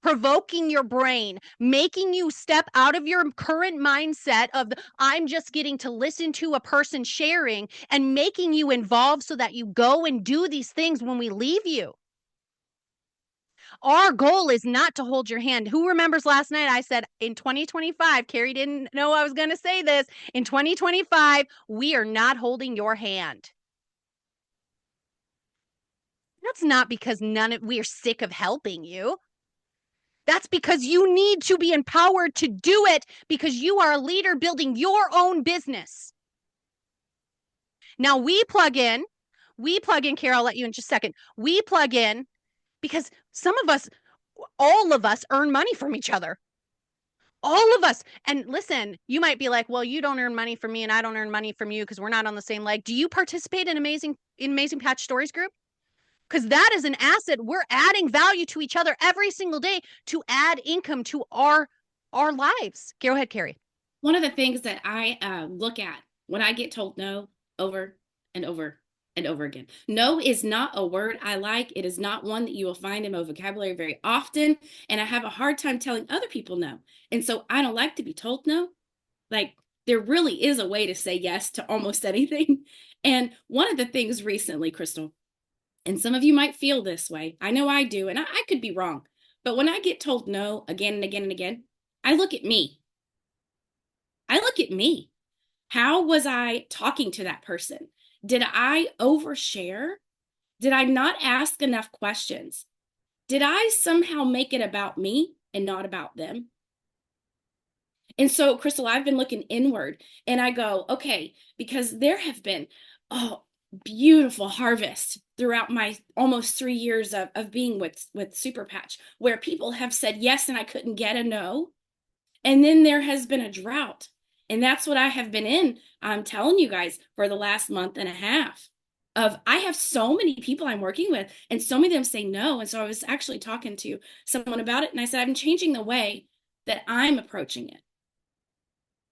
provoking your brain, making you step out of your current mindset of I'm just getting to listen to a person sharing, and making you involved so that you go and do these things when we leave you. Our goal is not to hold your hand. Who remembers last night I said in 2025, Carrie didn't know I was going to say this. In 2025, we are not holding your hand. That's not because we are sick of helping you. That's because you need to be empowered to do it because you are a leader building your own business. Now we plug in, Carol, I'll let you in just a second. We plug in because all of us earn money from each other. All of us. And listen, you might be like, well, you don't earn money from me and I don't earn money from you because we're not on the same leg. Do you participate in Amazing Patch Stories group? Because that is an asset. We're adding value to each other every single day to add income to our lives. Go ahead, Carrie. One of the things that I look at when I get told no over and over and over again. No is not a word I like. It is not one that you will find in my vocabulary very often. And I have a hard time telling other people no. And so I don't like to be told no. Like, there really is a way to say yes to almost anything. And one of the things recently, Crystal, and some of you might feel this way. I know I do, and I could be wrong. But when I get told no again and again and again, I look at me. How was I talking to that person? Did I overshare? Did I not ask enough questions? Did I somehow make it about me and not about them? And so, Crystal, I've been looking inward and I go, okay, because there have been, beautiful harvest throughout my almost 3 years of being with Super Patch, where people have said yes and I couldn't get a no. And then there has been a drought. And that's what I have been in, I'm telling you guys, for the last month and a half. I have so many people I'm working with, and so many of them say no. And so I was actually talking to someone about it, and I said, I'm changing the way that I'm approaching it.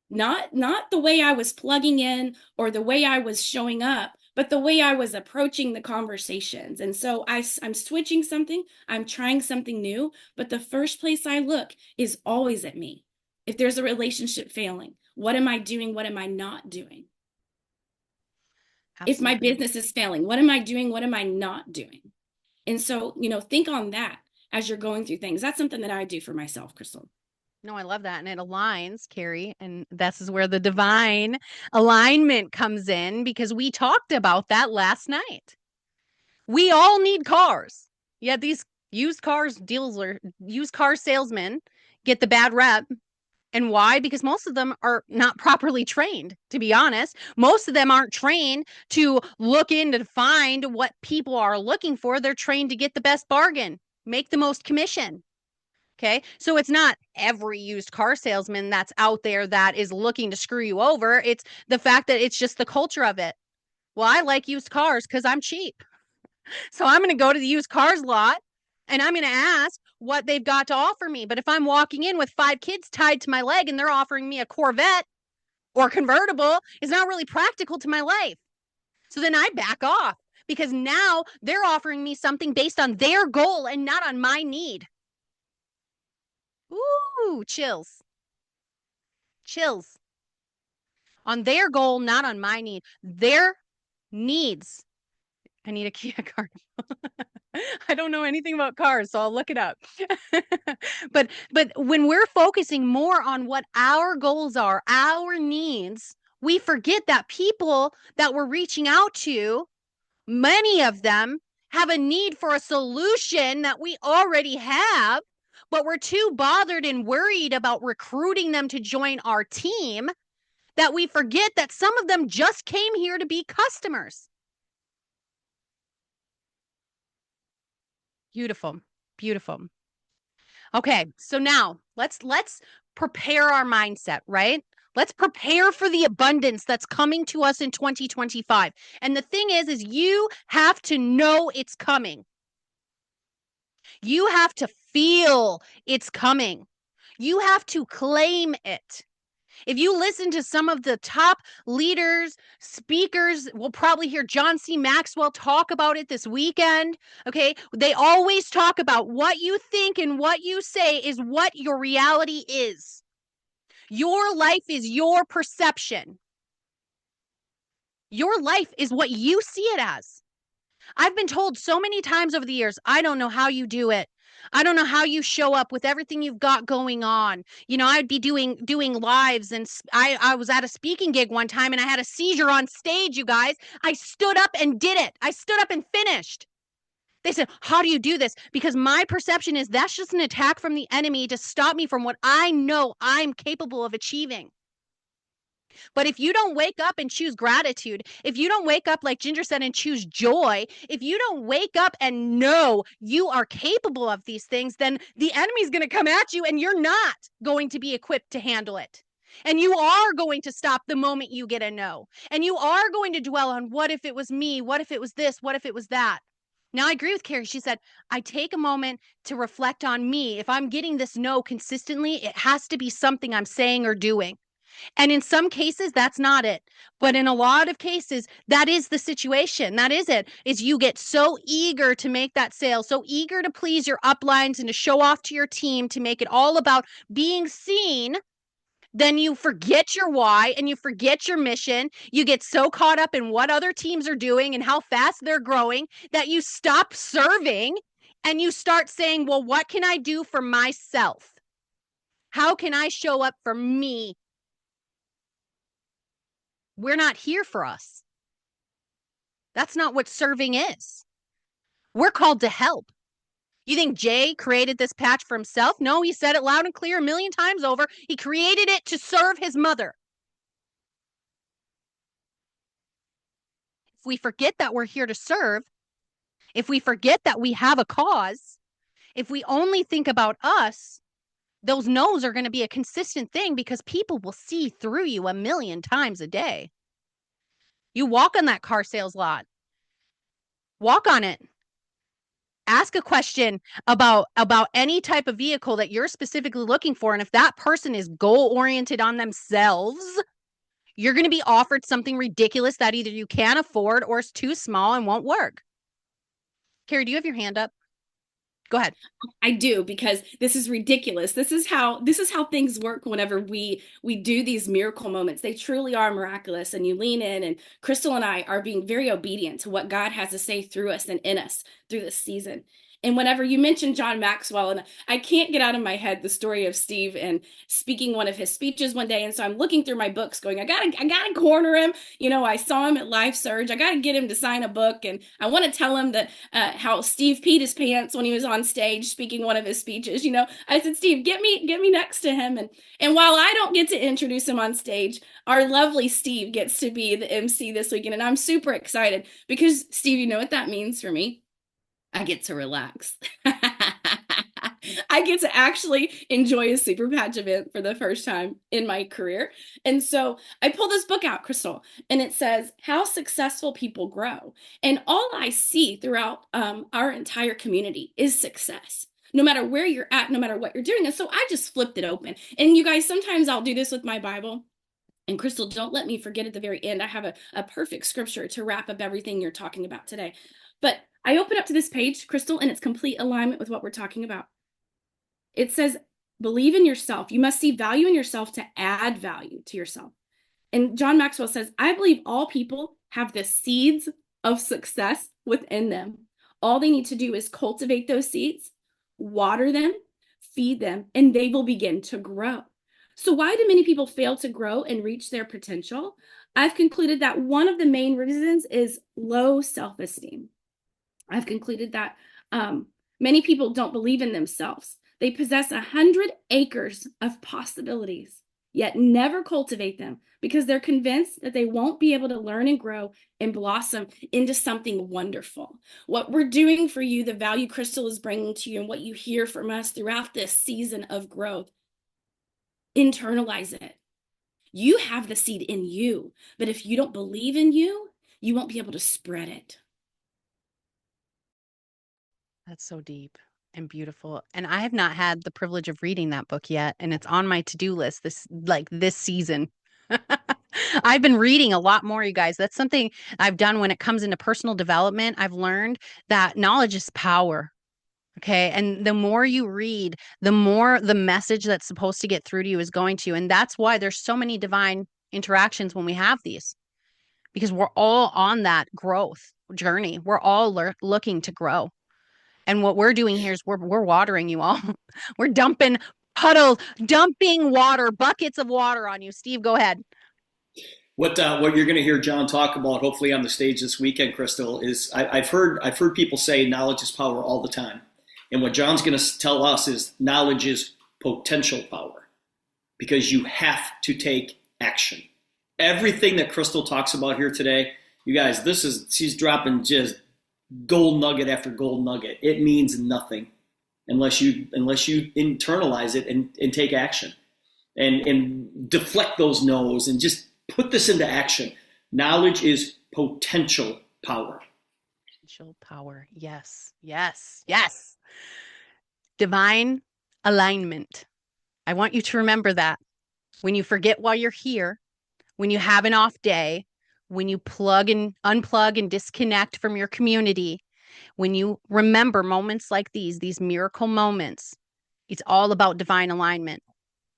Not the way I was plugging in or the way I was showing up, but the way I was approaching the conversations. And so I'm switching something, I'm trying something new, but the first place I look is always at me. If there's a relationship failing, what am I doing? What am I not doing? Absolutely. If my business is failing, what am I doing? What am I not doing? And so, think on that as you're going through things. That's something that I do for myself, Crystal. No, I love that. And it aligns, Carrie. And this is where the divine alignment comes in, because we talked about that last night. We all need cars. Yet these used car salesmen get the bad rep. And why? Because most of them are not properly trained, to be honest. Most of them aren't trained to look in to find what people are looking for. They're trained to get the best bargain, make the most commission. Okay. So it's not every used car salesman that's out there that is looking to screw you over. It's the fact that it's just the culture of it. Well, I like used cars because I'm cheap. So I'm going to go to the used cars lot and I'm going to ask, what they've got to offer me. But if I'm walking in with 5 kids tied to my leg and they're offering me a Corvette or convertible, it's not really practical to my life. So then I back off because now they're offering me something based on their goal and not on my need. Ooh, chills. Chills. On their goal, not on my need. Their needs. I need a Kia card. I don't know anything about cars, so I'll look it up. but when we're focusing more on what our goals are, our needs, we forget that people that we're reaching out to, many of them have a need for a solution that we already have, but we're too bothered and worried about recruiting them to join our team that we forget that some of them just came here to be customers. Beautiful. Beautiful. Okay, so now let's prepare our mindset, right? Let's prepare for the abundance that's coming to us in 2025. And the thing is you have to know it's coming. You have to feel it's coming. You have to claim it. If you listen to some of the top leaders, speakers, we'll probably hear John C. Maxwell talk about it this weekend. Okay. They always talk about what you think and what you say is what your reality is. Your life is your perception. Your life is what you see it as. I've been told so many times over the years, I don't know how you do it. I don't know how you show up with everything you've got going on. You know, I'd be doing lives, and I was at a speaking gig one time and I had a seizure on stage, you guys. I stood up and did it. I stood up and finished. They said, how do you do this? Because my perception is that's just an attack from the enemy to stop me from what I know I'm capable of achieving. But if you don't wake up and choose gratitude, if you don't wake up, like Ginger said, and choose joy, if you don't wake up and know you are capable of these things, then the enemy's going to come at you and you're not going to be equipped to handle it. And you are going to stop the moment you get a no. And you are going to dwell on what if it was me? What if it was this? What if it was that? Now, I agree with Carrie. She said, I take a moment to reflect on me. If I'm getting this no consistently, it has to be something I'm saying or doing. And in some cases, that's not it. But in a lot of cases, that is the situation. That is it. Is you get so eager to make that sale, so eager to please your uplines and to show off to your team, to make it all about being seen, then you forget your why and you forget your mission. You get so caught up in what other teams are doing and how fast they're growing that you stop serving and you start saying, well, what can I do for myself? How can I show up for me? We're not here for us. That's not what serving is. We're called to help. You think Jay created this patch for himself? No, he said it loud and clear a million times over. He created it to serve his mother. If we forget that we're here to serve, if we forget that we have a cause, if we only think about us, those no's are going to be a consistent thing because people will see through you a million times a day. You walk on that car sales lot. Walk on it. Ask a question about any type of vehicle that you're specifically looking for. And if that person is goal-oriented on themselves, you're going to be offered something ridiculous that either you can't afford or is too small and won't work. Carrie, do you have your hand up? Go ahead. I do, because this is ridiculous. This is how things work whenever we do these miracle moments. They truly are miraculous, and you lean in, and Crystal and I are being very obedient to what God has to say through us and in us through this season. And whenever you mentioned John Maxwell, and I can't get out of my head the story of Steve and speaking one of his speeches one day, and so I'm looking through my books going, I gotta corner him. You know, I saw him at Life Surge. I gotta get him to sign a book, and I want to tell him that how Steve peed his pants when he was on stage speaking one of his speeches. You know, I said, Steve, get me next to him, and while I don't get to introduce him on stage, our lovely Steve gets to be the MC this weekend, and I'm super excited because, Steve, you know what that means for me? I get to relax. I get to actually enjoy a super patch event for the first time in my career. And so I pull this book out, Crystal, and it says How Successful People Grow. And all I see throughout our entire community is success. no matter where you're at, no matter what you're doing. And so I just flipped it open. And you guys, sometimes I'll do this with my Bible. And Crystal, don't let me forget at the very end. I have a perfect scripture to wrap up everything you're talking about today. But I open up to this page, Crystal, and it's complete alignment with what we're talking about. It says, believe in yourself. You must see value in yourself to add value to yourself. And John Maxwell says, I believe all people have the seeds of success within them. All they need to do is cultivate those seeds, water them, feed them, and they will begin to grow. So why do many people fail to grow and reach their potential? I've concluded that one of the main reasons is low self-esteem. I've concluded that many people don't believe in themselves. They possess 100 acres of possibilities, yet never cultivate them because they're convinced that they won't be able to learn and grow and blossom into something wonderful. What we're doing for you, the value Crystal is bringing to you, and what you hear from us throughout this season of growth, internalize it. You have the seed in you, but if you don't believe in you, you won't be able to spread it. That's so deep and beautiful. And I have not had the privilege of reading that book yet, and it's on my to-do list this season. I've been reading a lot more, you guys. That's something I've done when it comes into personal development. I've learned that knowledge is power. Okay. And the more you read, the more the message that's supposed to get through to you is going to you. And that's why there's so many divine interactions when we have these, because we're all on that growth journey. We're all looking to grow. And what we're doing here is we're watering you all. We're dumping water, buckets of water on you. Steve, go ahead. What you're going to hear John talk about, hopefully on the stage this weekend, Crystal, is I've heard people say knowledge is power all the time, and what John's going to tell us is knowledge is potential power, because you have to take action. Everything that Crystal talks about here today, you guys, she's dropping just gold nugget after gold nugget. It means nothing unless you internalize it and take action and deflect those no's and just put this into action. Knowledge is potential power. Potential power. Yes. Yes. Yes. Divine alignment. I want you to remember that when you forget while you're here, when you have an off day, when you unplug and disconnect from your community, when you remember moments like these miracle moments, it's all about divine alignment.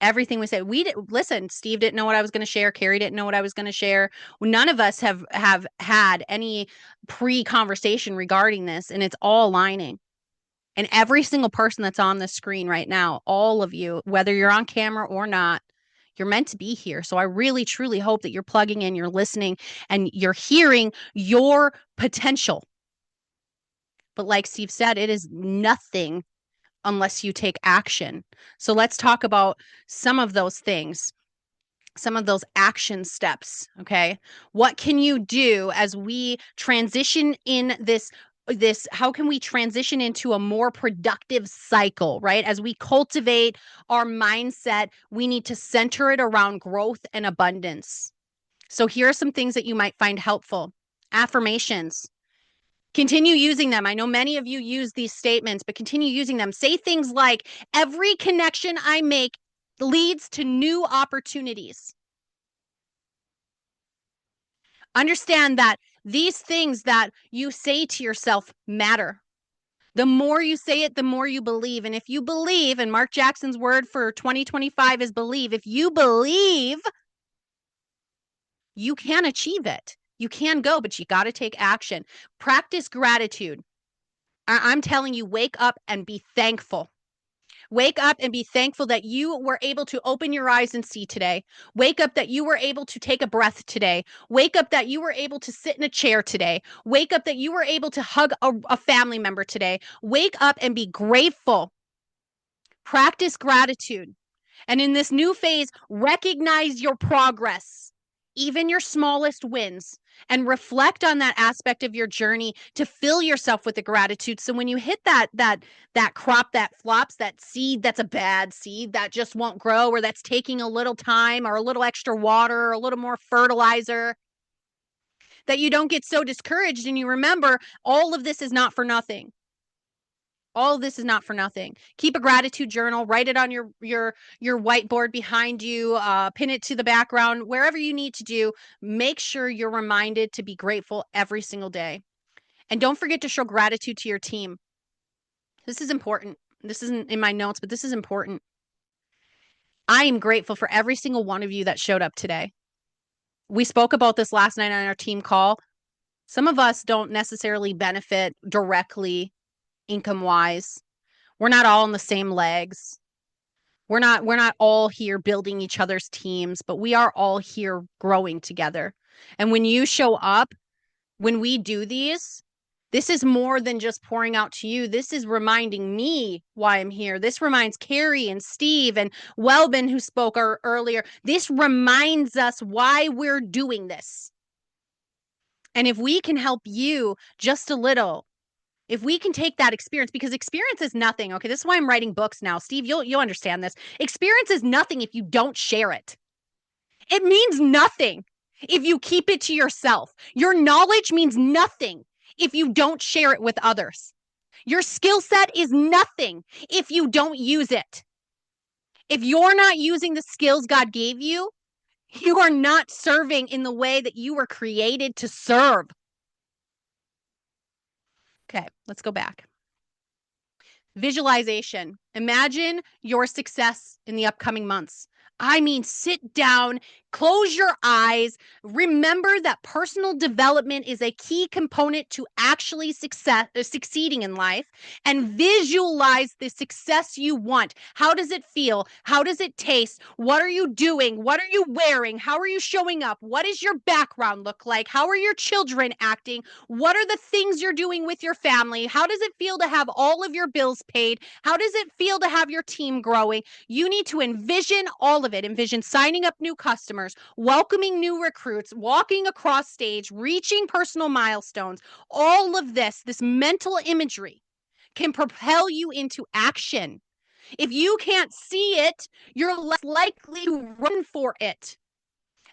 Everything we say, listen, Steve didn't know what I was going to share. Carrie didn't know what I was going to share. None of us have had any pre-conversation regarding this, and it's all aligning. And every single person that's on the screen right now, all of you, whether you're on camera or not, you're meant to be here. So I really, truly hope that you're plugging in, you're listening, and you're hearing your potential. But like Steve said, it is nothing unless you take action. So let's talk about some of those things, some of those action steps. Okay. What can you do as we transition in this? How can we transition into a more productive cycle, right? As we cultivate our mindset, we need to center it around growth and abundance. So here are some things that you might find helpful. Affirmations. Continue using them. I know many of you use these statements, but continue using them. Say things like, every connection I make leads to new opportunities. Understand that these things that you say to yourself matter. The more you say it, the more you believe. And if you believe, and Mark Jackson's word for 2025 is believe, if you believe, you can achieve it. You can go, but you got to take action. Practice gratitude. I'm telling you, wake up and be thankful. Wake up and be thankful that you were able to open your eyes and see today. Wake up that you were able to take a breath today. Wake up that you were able to sit in a chair today. Wake up that you were able to hug a family member today. Wake up and be grateful. Practice gratitude. And in this new phase, recognize your progress, even your smallest wins, and reflect on that aspect of your journey to fill yourself with the gratitude. So when you hit that crop that flops, that seed that's a bad seed that just won't grow, or that's taking a little time or a little extra water or a little more fertilizer, that you don't get so discouraged and you remember all of this is not for nothing. All of this is not for nothing. Keep a gratitude journal, write it on your whiteboard behind you, pin it to the background, wherever you need to do. Make sure you're reminded to be grateful every single day. And don't forget to show gratitude to your team. This is important. This isn't in my notes, but this is important. I am grateful for every single one of you that showed up today. We spoke about this last night on our team call. Some of us don't necessarily benefit directly income wise. We're not all on the same legs. We're not all here building each other's teams, but we are all here growing together. And when you show up, when we do these, this is more than just pouring out to you. This is reminding me why I'm here. This reminds Carrie and Steve and Welbin, who spoke earlier. This reminds us why we're doing this. And if we can help you just a little, if we can take that experience, because experience is nothing. Okay, this is why I'm writing books now. Steve, you'll understand this. Experience is nothing if you don't share it. It means nothing if you keep it to yourself. Your knowledge means nothing if you don't share it with others. Your skill set is nothing if you don't use it. If you're not using the skills God gave you, you are not serving in the way that you were created to serve. Okay, let's go back. Visualization. Imagine your success in the upcoming months. I mean, sit down, close your eyes, remember that personal development is a key component to actually succeeding in life, and visualize the success you want. How does it feel? How does it taste? What are you doing? What are you wearing? How are you showing up? What does your background look like? How are your children acting? What are the things you're doing with your family? How does it feel to have all of your bills paid? How does it feel to have your team growing? You need to envision all of it. Envision signing up new customers, welcoming new recruits, walking across stage, reaching personal milestones. All of this mental imagery can propel you into action. If you can't see it, you're less likely to run for it.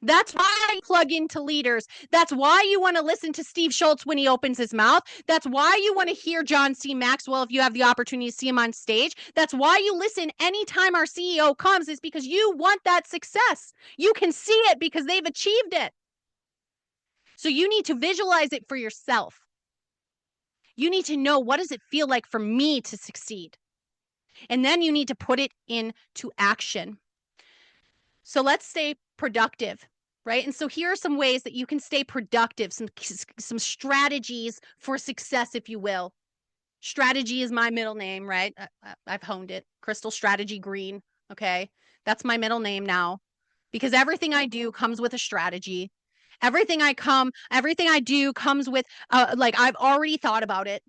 That's why I plug into leaders. That's why you want to listen to Steve Schultz when he opens his mouth. That's why you want to hear John C. Maxwell if you have the opportunity to see him on stage. That's why you listen anytime our CEO comes, is because you want that success. You can see it because they've achieved it. So you need to visualize it for yourself. You need to know, what does it feel like for me to succeed? And then you need to put it into action. So let's stay productive, right? And so here are some ways that you can stay productive, some strategies for success, if you will. Strategy is my middle name, right? I've honed it. Crystal Strategy Green, okay? That's my middle name now, because everything I do comes with a strategy. Everything I do comes with, like, I've already thought about it.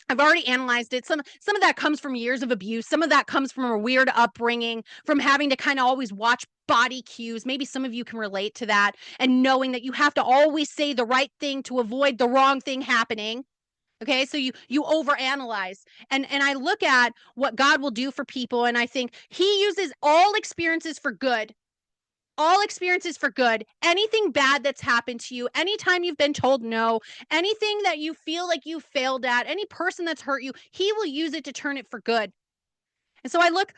I've already analyzed it. Some of that comes from years of abuse. Some of that comes from a weird upbringing, from having to kind of always watch body cues. Maybe some of you can relate to that, and knowing that you have to always say the right thing to avoid the wrong thing happening. Okay, so you overanalyze. And I look at what God will do for people, and I think he uses all experiences for good. All experiences for good. Anything bad that's happened to you, anytime you've been told no, anything that you feel like you failed at, any person that's hurt you, he will use it to turn it for good. And so I look,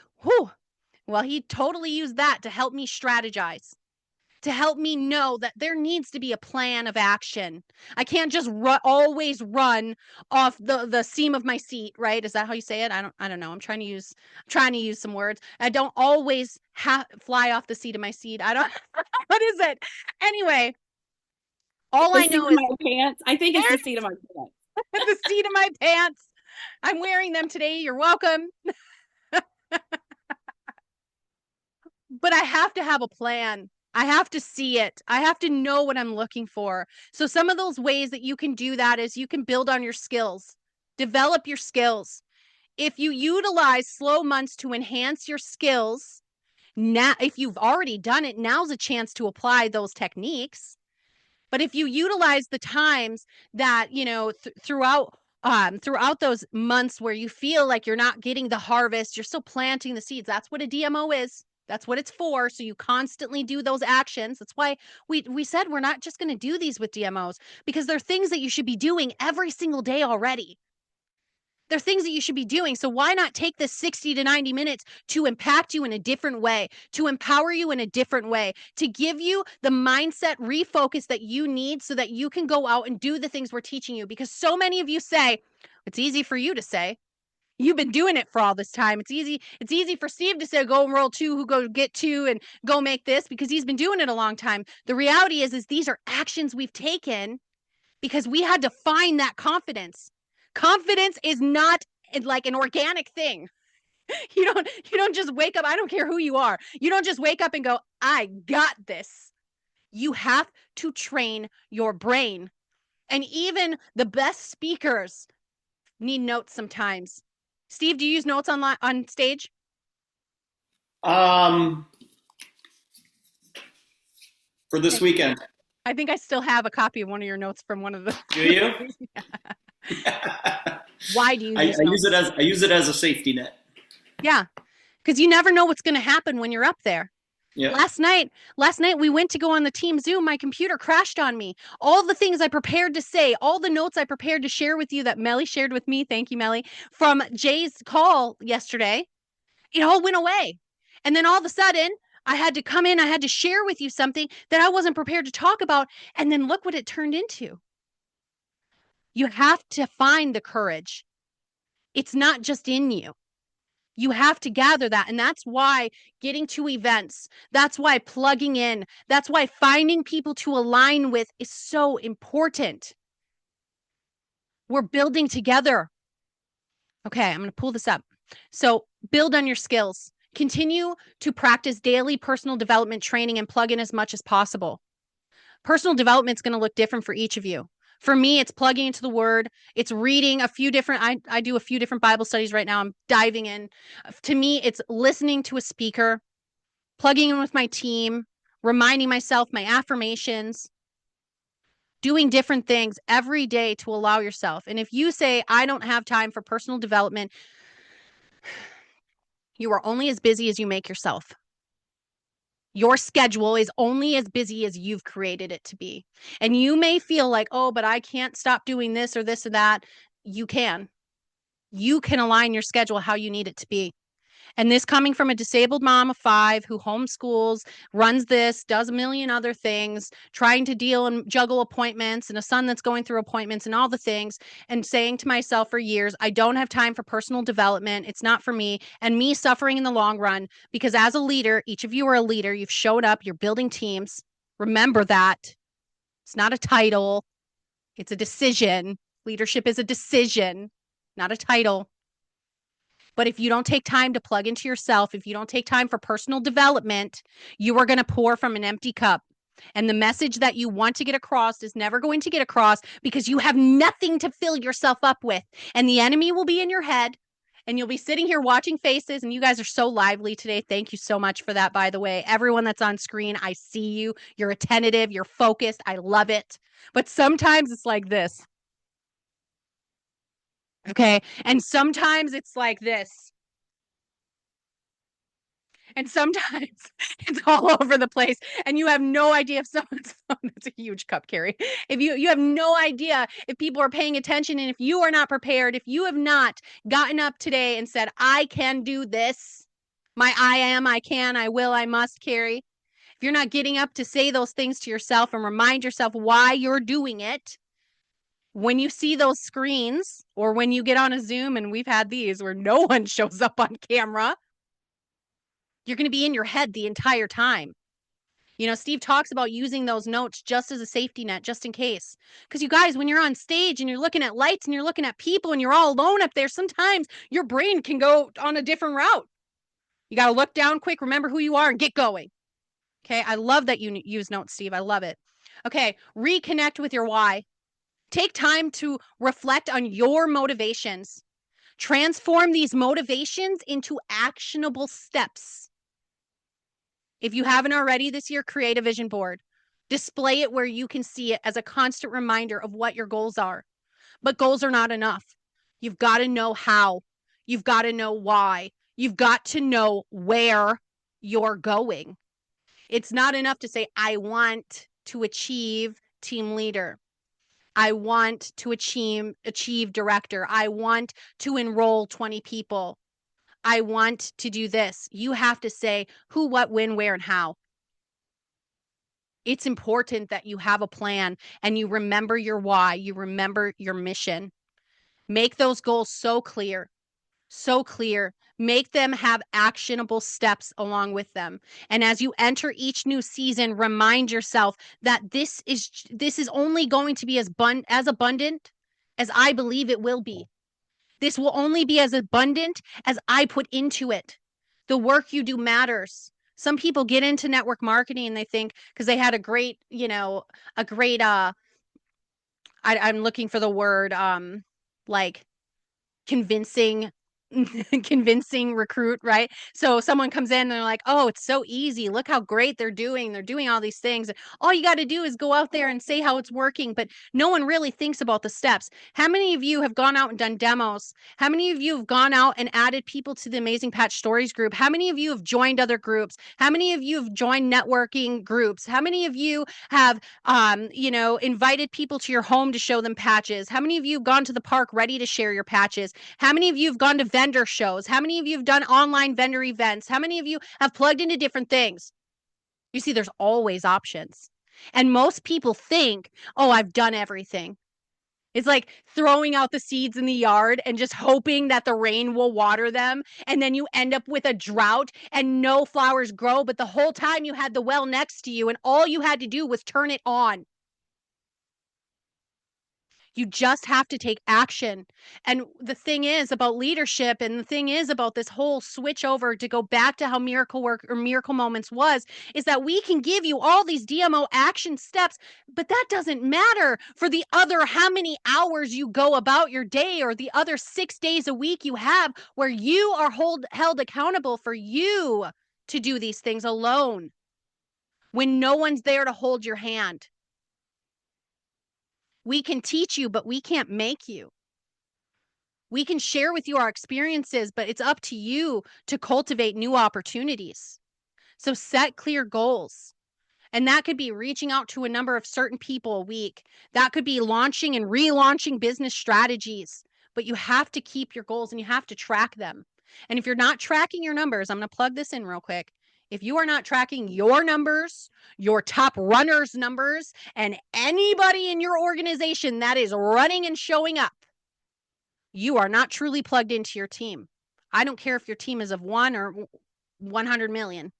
well, he totally used that to help me strategize, to help me know that there needs to be a plan of action. I can't just always run off the seam of my seat, right? Is that how you say it? I don't know. I'm trying to use some words. I don't always fly off the seat of my seat. I don't. What is it? Anyway, all I know is my pants. I think it's the seat of my pants. the seat of my pants. I'm wearing them today. You're welcome. But I have to have a plan. I have to see it. I have to know what I'm looking for. So some of those ways that you can do that is you can build on your skills, develop your skills. If you utilize slow months to enhance your skills, now, if you've already done it, now's a chance to apply those techniques. But if you utilize the times that, throughout those months where you feel like you're not getting the harvest, you're still planting the seeds. That's what a DMO is. That's what it's for. So you constantly do those actions. That's why we said we're not just going to do these with DMOs, because they're things that you should be doing every single day already. They're things that you should be doing. So why not take the 60 to 90 minutes to impact you in a different way, to empower you in a different way, to give you the mindset refocus that you need so that you can go out and do the things we're teaching you? Because so many of you say, it's easy for you to say. You've been doing it for all this time. It's easy for Steve to say, go and roll two, who go get two and go make this, because he's been doing it a long time. The reality is these are actions we've taken because we had to find that confidence. Confidence is not like an organic thing. You don't just wake up. I don't care who you are. You don't just wake up and go, I got this. You have to train your brain. And even the best speakers need notes sometimes. Steve, do you use notes on stage? For this weekend. I think I still have a copy of one of your notes from one of the. Do you? Why do you use notes? I use it as a safety net. Yeah, because you never know what's going to happen when you're up there. Yeah. Last night we went to go on the team Zoom. My computer crashed on me. All the things I prepared to say, all the notes I prepared to share with you that Melly shared with me, thank you, Melly, from Jay's call yesterday, it all went away. And then all of a sudden, I had to come in, I had to share with you something that I wasn't prepared to talk about. And then look what it turned into. You have to find the courage. It's not just in you. You have to gather that. And that's why getting to events, that's why plugging in, that's why finding people to align with is so important. We're building together. Okay, I'm going to pull this up. So build on your skills. Continue to practice daily personal development training and plug in as much as possible. Personal development is going to look different for each of you. For me, it's plugging into the word. It's reading a few different, I do a few different Bible studies right now. I'm diving in. To me, it's listening to a speaker, plugging in with my team, reminding myself my affirmations, doing different things every day to allow yourself. And if you say, I don't have time for personal development, you are only as busy as you make yourself. Your schedule is only as busy as you've created it to be. And you may feel like, oh, but I can't stop doing this or this or that. You can. You can align your schedule how you need it to be. And this coming from a disabled mom of 5 who homeschools, runs this, does a million other things, trying to deal and juggle appointments, and a son that's going through appointments and all the things, and saying to myself for years, I don't have time for personal development. It's not for me. And me suffering in the long run, because as a leader, each of you are a leader. You've showed up, you're building teams. Remember that. It's not a title. It's a decision. Leadership is a decision, not a title. But if you don't take time to plug into yourself, if you don't take time for personal development, you are going to pour from an empty cup. And the message that you want to get across is never going to get across because you have nothing to fill yourself up with. And the enemy will be in your head. And you'll be sitting here watching faces. And you guys are so lively today. Thank you so much for that, by the way. Everyone that's on screen, I see you. You're attentive. You're focused. I love it. But sometimes it's like this. Okay. And sometimes it's like this. And sometimes it's all over the place and you have no idea if someone's that's a huge cup, Carrie. If you have no idea if people are paying attention, and if you are not prepared, if you have not gotten up today and said, I can do this, my I am, I can, I will, I must, Carrie. If you're not getting up to say those things to yourself and remind yourself why you're doing it, when you see those screens or when you get on a Zoom, and we've had these where no one shows up on camera, you're going to be in your head the entire time. You know, Steve talks about using those notes just as a safety net, just in case. Because you guys, when you're on stage and you're looking at lights and you're looking at people and you're all alone up there, sometimes your brain can go on a different route. You got to look down quick, remember who you are, and get going. Okay, I love that you use notes, Steve. I love it. Okay, reconnect with your why. Take time to reflect on your motivations. Transform these motivations into actionable steps. If you haven't already this year, create a vision board. Display it where you can see it as a constant reminder of what your goals are. But goals are not enough. You've got to know how. You've got to know why. You've got to know where you're going. It's not enough to say, I want to achieve team leader. I want to achieve director. I want to enroll 20 people. I want to do this. You have to say who, what, when, where, and how. It's important that you have a plan and you remember your why, you remember your mission. Make those goals so clear, so clear. Make them have actionable steps along with them. And as you enter each new season, remind yourself that this is only going to be as abundant as I believe it will be. This will only be as abundant as I put into it. The work you do matters. Some people get into network marketing and they think because they had a great, I'm looking for the word, like convincing convincing recruit, right? So someone comes in and they're like, oh, it's so easy, look how great they're doing all these things, all you got to do is go out there and say how it's working. But no one really thinks about the steps. How many of you have gone out and done demos? How many of you have gone out and added people to the Amazing Patch Stories group? How many of you have joined other groups? How many of you have joined networking groups? How many of you have invited people to your home to show them patches? How many of you have gone to the park ready to share your patches? How many of you have gone to vendor shows? How many of you have done online vendor events? How many of you have plugged into different things? You see, there's always options. And most people think, oh, I've done everything. It's like throwing out the seeds in the yard and just hoping that the rain will water them. And then you end up with a drought and no flowers grow. But the whole time you had the well next to you and all you had to do was turn it on. You just have to take action. And the thing is about leadership, and the thing is about this whole switch over to go back to how miracle work or miracle moments was, is that we can give you all these DMO action steps, but that doesn't matter for the other how many hours you go about your day or the other 6 days a week you have where you are held accountable for you to do these things alone when no one's there to hold your hand. We can teach you, but we can't make you. We can share with you our experiences, but it's up to you to cultivate new opportunities. So set clear goals. And that could be reaching out to a number of certain people a week. That could be launching and relaunching business strategies. But you have to keep your goals and you have to track them. And if you're not tracking your numbers, I'm going to plug this in real quick. If you are not tracking your numbers, your top runners' numbers, and anybody in your organization that is running and showing up, you are not truly plugged into your team. I don't care if your team is of 1 or 100 million.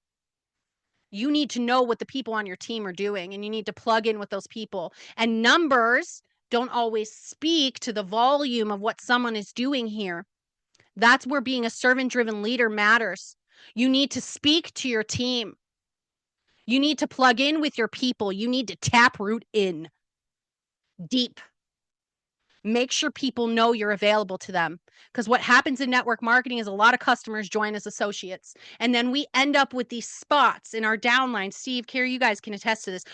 You need to know what the people on your team are doing, and you need to plug in with those people. And numbers don't always speak to the volume of what someone is doing here. That's where being a servant-driven leader matters. You need to speak to your team. You need to plug in with your people. You need to taproot in deep. Make sure people know you're available to them. Because what happens in network marketing is a lot of customers join as associates. And then we end up with these spots in our downline. Steve, Carrie, you guys can attest to this.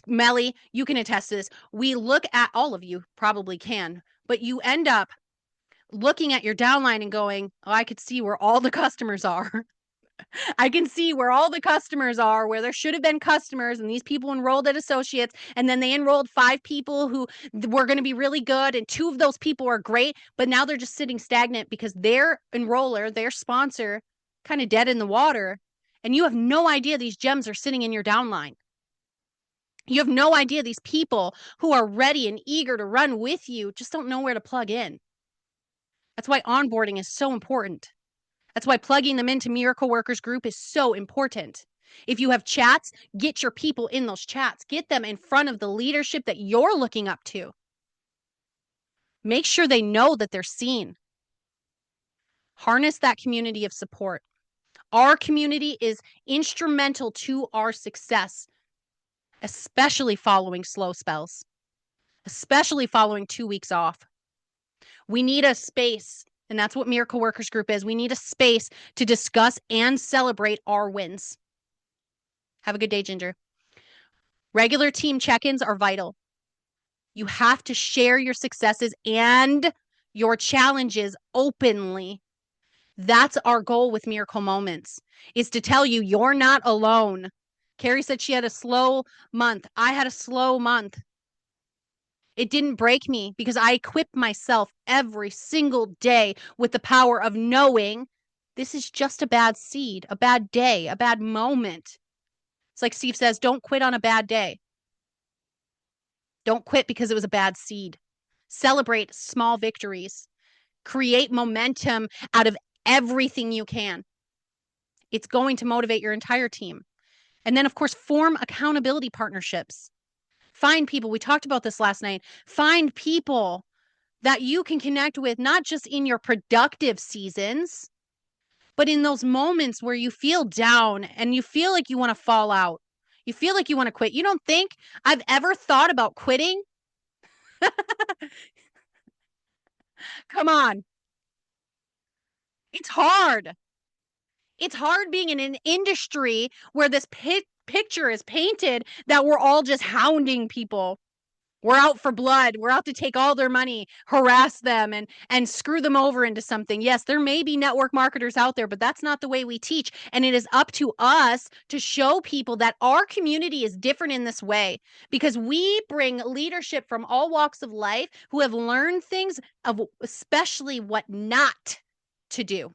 Melly, you can attest to this. We look at, all of you probably can, but you end up looking at your downline and going, oh, I could see where all the customers are. I can see where all the customers are, where there should have been customers, and these people enrolled at associates, and then they enrolled 5 people who were going to be really good, and 2 of those people are great, but now they're just sitting stagnant because their enroller, their sponsor, kind of dead in the water, and you have no idea these gems are sitting in your downline. You have no idea these people who are ready and eager to run with you just don't know where to plug in. That's why onboarding is so important. That's why plugging them into Miracle Workers Group is so important. If you have chats, get your people in those chats. Get them in front of the leadership that you're looking up to. Make sure they know that they're seen. Harness that community of support. Our community is instrumental to our success, especially following slow spells, especially following 2 weeks off. We need a space. And that's what Miracle Workers Group is. We need a space to discuss and celebrate our wins. Have a good day, Ginger. Regular team check-ins are vital. You have to share your successes and your challenges openly. That's our goal with Miracle Moments, is to tell you you're not alone. Carrie said she had a slow month. I had a slow month. It didn't break me because I equip myself every single day with the power of knowing this is just a bad seed, a bad day, a bad moment. It's like Steve says, don't quit on a bad day. Don't quit because it was a bad seed. Celebrate small victories. Create momentum out of everything you can. It's going to motivate your entire team. And then, of course, form accountability partnerships. Find people. We talked about this last night. Find people that you can connect with, not just in your productive seasons, but in those moments where you feel down and you feel like you want to fall out. You feel like you want to quit. You don't think I've ever thought about quitting? Come on. It's hard. It's hard being in an industry where this picture is painted that we're all just hounding people. We're out for blood. We're out to take all their money, harass them, and screw them over into something. Yes, there may be network marketers out there, but that's not the way we teach. And it is up to us to show people that our community is different in this way, because we bring leadership from all walks of life who have learned things of especially what not to do.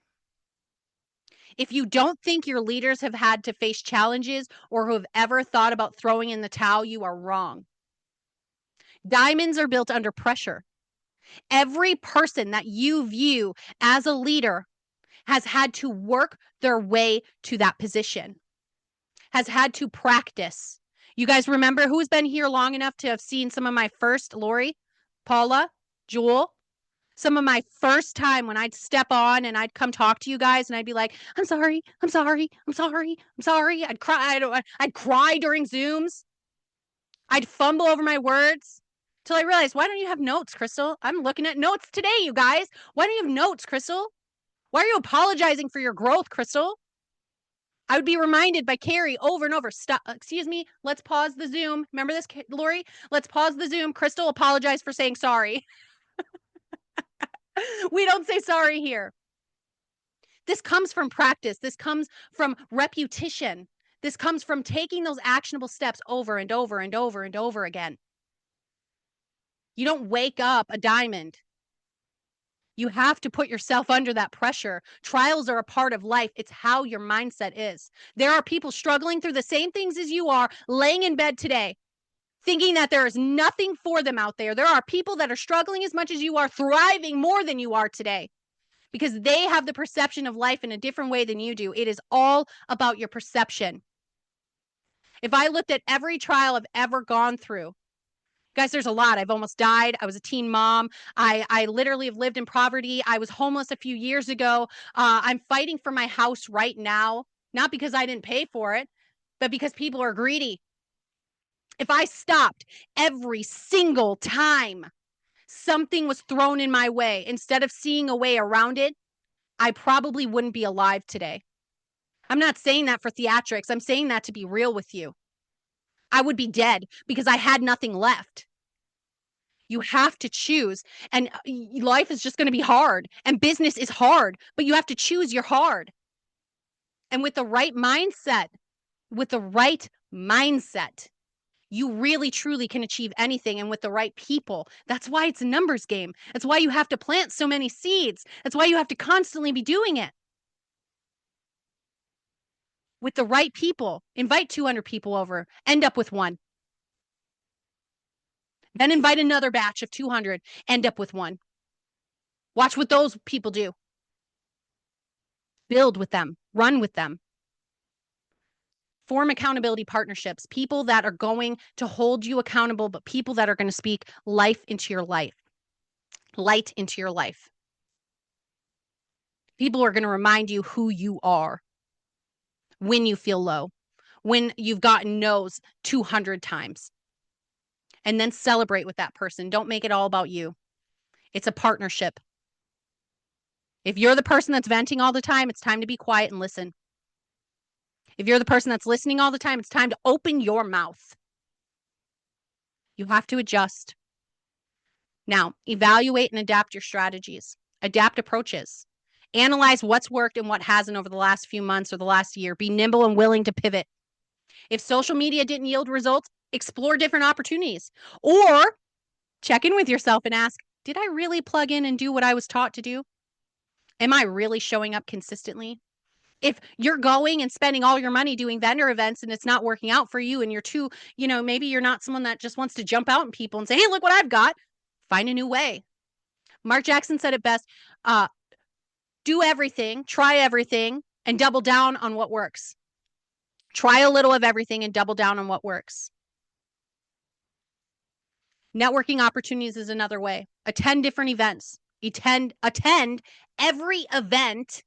If you don't think your leaders have had to face challenges or who have ever thought about throwing in the towel, you are wrong. Diamonds are built under pressure. Every person that you view as a leader has had to work their way to that position, has had to practice. You guys remember who's been here long enough to have seen some of my first, Lori, Paula, Jewel, some of my first time when I'd step on and I'd come talk to you guys and I'd be like, I'm sorry, I'm sorry, I'm sorry, I'm sorry. I'd cry during Zooms. I'd fumble over my words till I realized, why don't you have notes, Crystal? I'm looking at notes today, you guys. Why don't you have notes, Crystal? Why are you apologizing for your growth, Crystal? I would be reminded by Carrie over and over, stop, excuse me, let's pause the Zoom. Remember this, Lori? Let's pause the Zoom. Crystal, apologize for saying sorry. We don't say sorry here. This comes from practice. This comes from repetition. This comes from taking those actionable steps over and over and over and over again. You don't wake up a diamond. You have to put yourself under that pressure. Trials are a part of life. It's how your mindset is. There are people struggling through the same things as you are, laying in bed today, thinking that there is nothing for them out there. There are people that are struggling as much as you are, thriving more than you are today, because they have the perception of life in a different way than you do. It is all about your perception. If I looked at every trial I've ever gone through, guys, there's a lot. I've almost died. I was a teen mom. I literally have lived in poverty. I was homeless a few years ago. I'm fighting for my house right now, not because I didn't pay for it, but because people are greedy. If I stopped every single time something was thrown in my way, instead of seeing a way around it, I probably wouldn't be alive today. I'm not saying that for theatrics. I'm saying that to be real with you. I would be dead because I had nothing left. You have to choose. And life is just going to be hard. And business is hard. But you have to choose your hard. And with the right mindset, you really, truly can achieve anything. And with the right people, that's why it's a numbers game. That's why you have to plant so many seeds. That's why you have to constantly be doing it. With the right people, invite 200 people over, end up with one. Then invite another batch of 200, end up with one. Watch what those people do. Build with them, run with them. Form accountability partnerships, people that are going to hold you accountable, but people that are going to speak life into your life, light into your life. People are going to remind you who you are when you feel low, when you've gotten no's 200 times. And then celebrate with that person. Don't make it all about you. It's a partnership. If you're the person that's venting all the time, it's time to be quiet and listen. If you're the person that's listening all the time, it's time to open your mouth. You have to adjust. Now, evaluate and adapt your strategies. Adapt approaches. Analyze what's worked and what hasn't over the last few months or the last year. Be nimble and willing to pivot. If social media didn't yield results, explore different opportunities. Or Check in with yourself and ask, did I really plug in and do what I was taught to do? Am I really showing up consistently? If you're going and spending all your money doing vendor events and it's not working out for you and you're too, maybe you're not someone that just wants to jump out at people and say, hey, look what I've got. Find a new way. Mark Jackson said it best. Do everything, try everything, and double down on what works. Try a little of everything and double down on what works. Networking opportunities is another way. Attend different events. Attend every event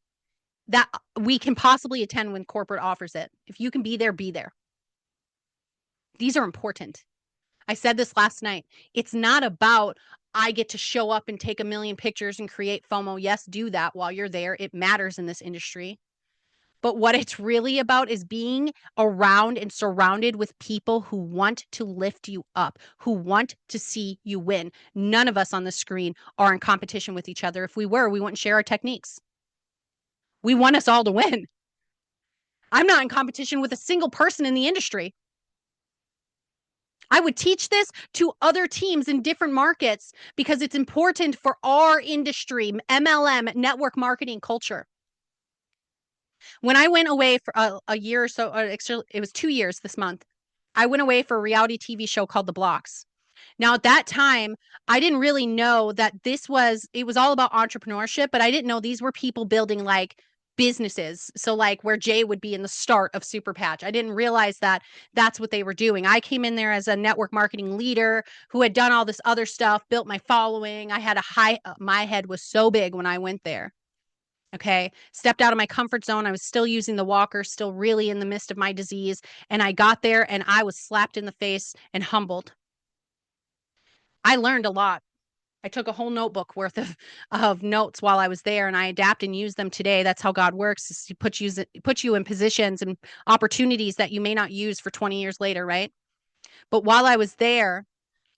that we can possibly attend when corporate offers it. If you can be there, be there. These are important. I said this last night. It's not about I get to show up and take a million pictures and create FOMO. Yes, do that while you're there. It matters in this industry. But what it's really about is being around and surrounded with people who want to lift you up, who want to see you win. None of us on the screen are in competition with each other. If we were, we wouldn't share our techniques. We want us all to win. I'm not in competition with a single person in the industry. I would teach this to other teams in different markets because it's important for our industry, MLM, network marketing culture. When I went away for a year or so, it was 2 years this month, I went away for a reality TV show called The Blocks. Now, at that time, I didn't really know that it was all about entrepreneurship, but I didn't know these were people building like businesses. So like where Jay would be in the start of Super Patch. I didn't realize that that's what they were doing. I came in there as a network marketing leader who had done all this other stuff, built my following. I had my head was so big when I went there. Okay. Stepped out of my comfort zone. I was still using the walker, still really in the midst of my disease. And I got there and I was slapped in the face and humbled. I learned a lot. I took a whole notebook worth of notes while I was there and I adapt and use them today. That's how God works. Is he puts you in positions and opportunities that you may not use for 20 years later, right? But while I was there,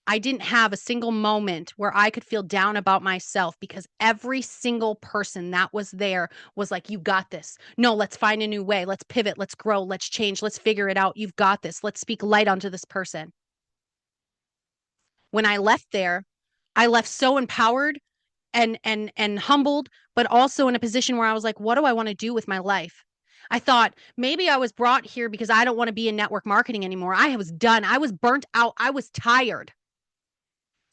I didn't have a single moment where I could feel down about myself because every single person that was there was like, you got this. No, let's find a new way. Let's pivot. Let's grow. Let's change. Let's figure it out. You've got this. Let's speak light onto this person. When I left there, I left so empowered and humbled, but also in a position where I was like, what do I want to do with my life? I thought maybe I was brought here because I don't want to be in network marketing anymore. I was done. I was burnt out. I was tired.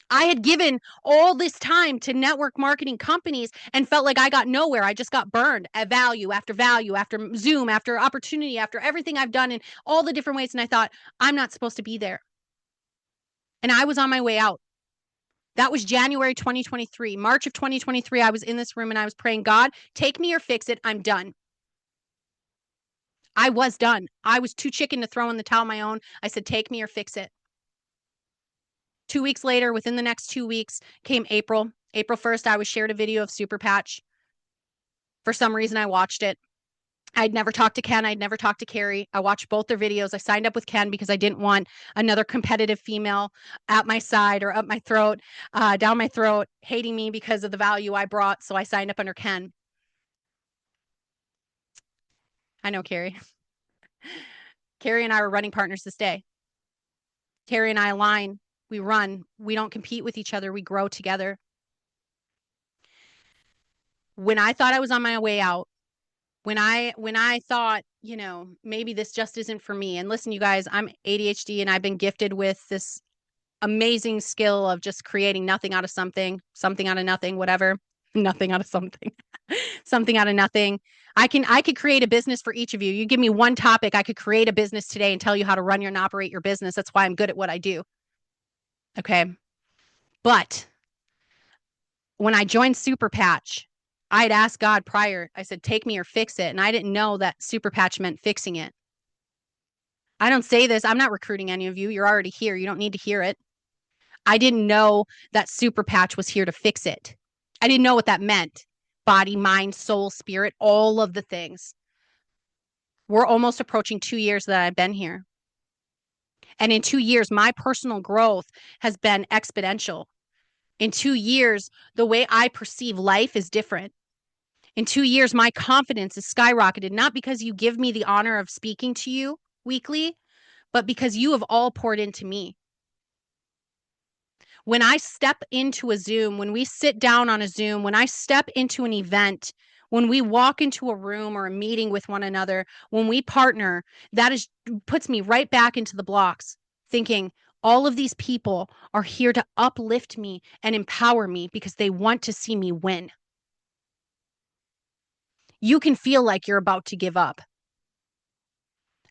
I had given all this time to network marketing companies and felt like I got nowhere. I just got burned at value after Zoom, after opportunity, after everything I've done in all the different ways. And I thought, I'm not supposed to be there. And I was on my way out. That was January 2023. March of 2023, I was in this room and I was praying, God, take me or fix it. I'm done. I was done. I was too chicken to throw in the towel on my own. I said, take me or fix it. 2 weeks later, within the next 2 weeks, came April. April 1st, I was shared a video of Super Patch. For some reason, I watched it. I'd never talked to Ken. I'd never talked to Carrie. I watched both their videos. I signed up with Ken because I didn't want another competitive female at my side or up my throat, down my throat, hating me because of the value I brought. So I signed up under Ken. I know Carrie. Carrie and I are running partners this day. Carrie and I align. We run. We don't compete with each other. We grow together. When I thought I was on my way out, when I thought, maybe this just isn't for me. And listen, you guys, I'm ADHD and I've been gifted with this amazing skill of just creating nothing out of something, something out of nothing, whatever, nothing out of something, something out of nothing. I could create a business for each of you. You give me one topic, I could create a business today and tell you how to run and operate your business. That's why I'm good at what I do. Okay. But when I joined Super Patch, I'd asked God prior, I said, take me or fix it. And I didn't know that Super Patch meant fixing it. I don't say this. I'm not recruiting any of you. You're already here. You don't need to hear it. I didn't know that Super Patch was here to fix it. I didn't know what that meant. Body, mind, soul, spirit, all of the things. We're almost approaching 2 years that I've been here. And in 2 years, my personal growth has been exponential. In 2 years, the way I perceive life is different. In 2 years, my confidence is skyrocketed, not because you give me the honor of speaking to you weekly, but because you have all poured into me. When I step into a Zoom, when we sit down on a Zoom, when I step into an event, when we walk into a room or a meeting with one another, when we partner, that is puts me right back into the blocks thinking all of these people are here to uplift me and empower me because they want to see me win. You can feel like you're about to give up.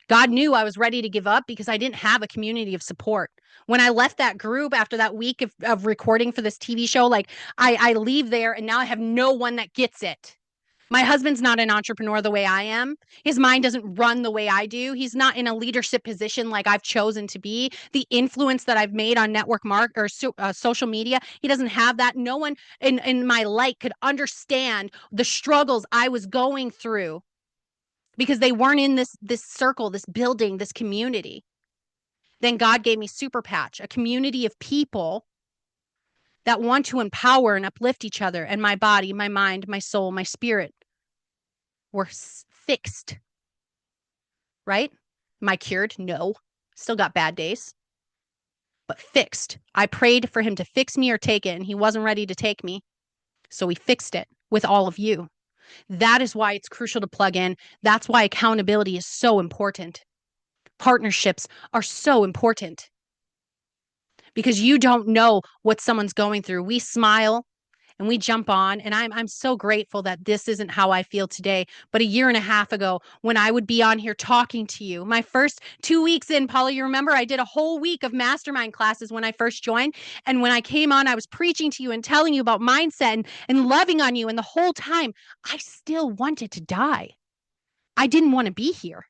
God knew I was ready to give up because I didn't have a community of support. When I left that group after that week of recording for this TV show, like I leave there and now I have no one that gets it. My husband's not an entrepreneur the way I am. His mind doesn't run the way I do. He's not in a leadership position like I've chosen to be. The influence that I've made on social media, he doesn't have that. No one in my light could understand the struggles I was going through because they weren't in this circle, this building, this community. Then God gave me Super Patch, a community of people that want to empower and uplift each other, and my body, my mind, my soul, my spirit were fixed. Right? Am I cured? No. Still got bad days, but fixed. I prayed for him to fix me or take it, and he wasn't ready to take me. So he fixed it with all of you. That is why it's crucial to plug in. That's why accountability is so important. Partnerships are so important because you don't know what someone's going through. We smile and we jump on, and I'm so grateful that this isn't how I feel today. But a year and a half ago, when I would be on here talking to you, my first 2 weeks in, Paula, you remember I did a whole week of mastermind classes when I first joined. And when I came on, I was preaching to you and telling you about mindset and loving on you. And the whole time, I still wanted to die. I didn't want to be here.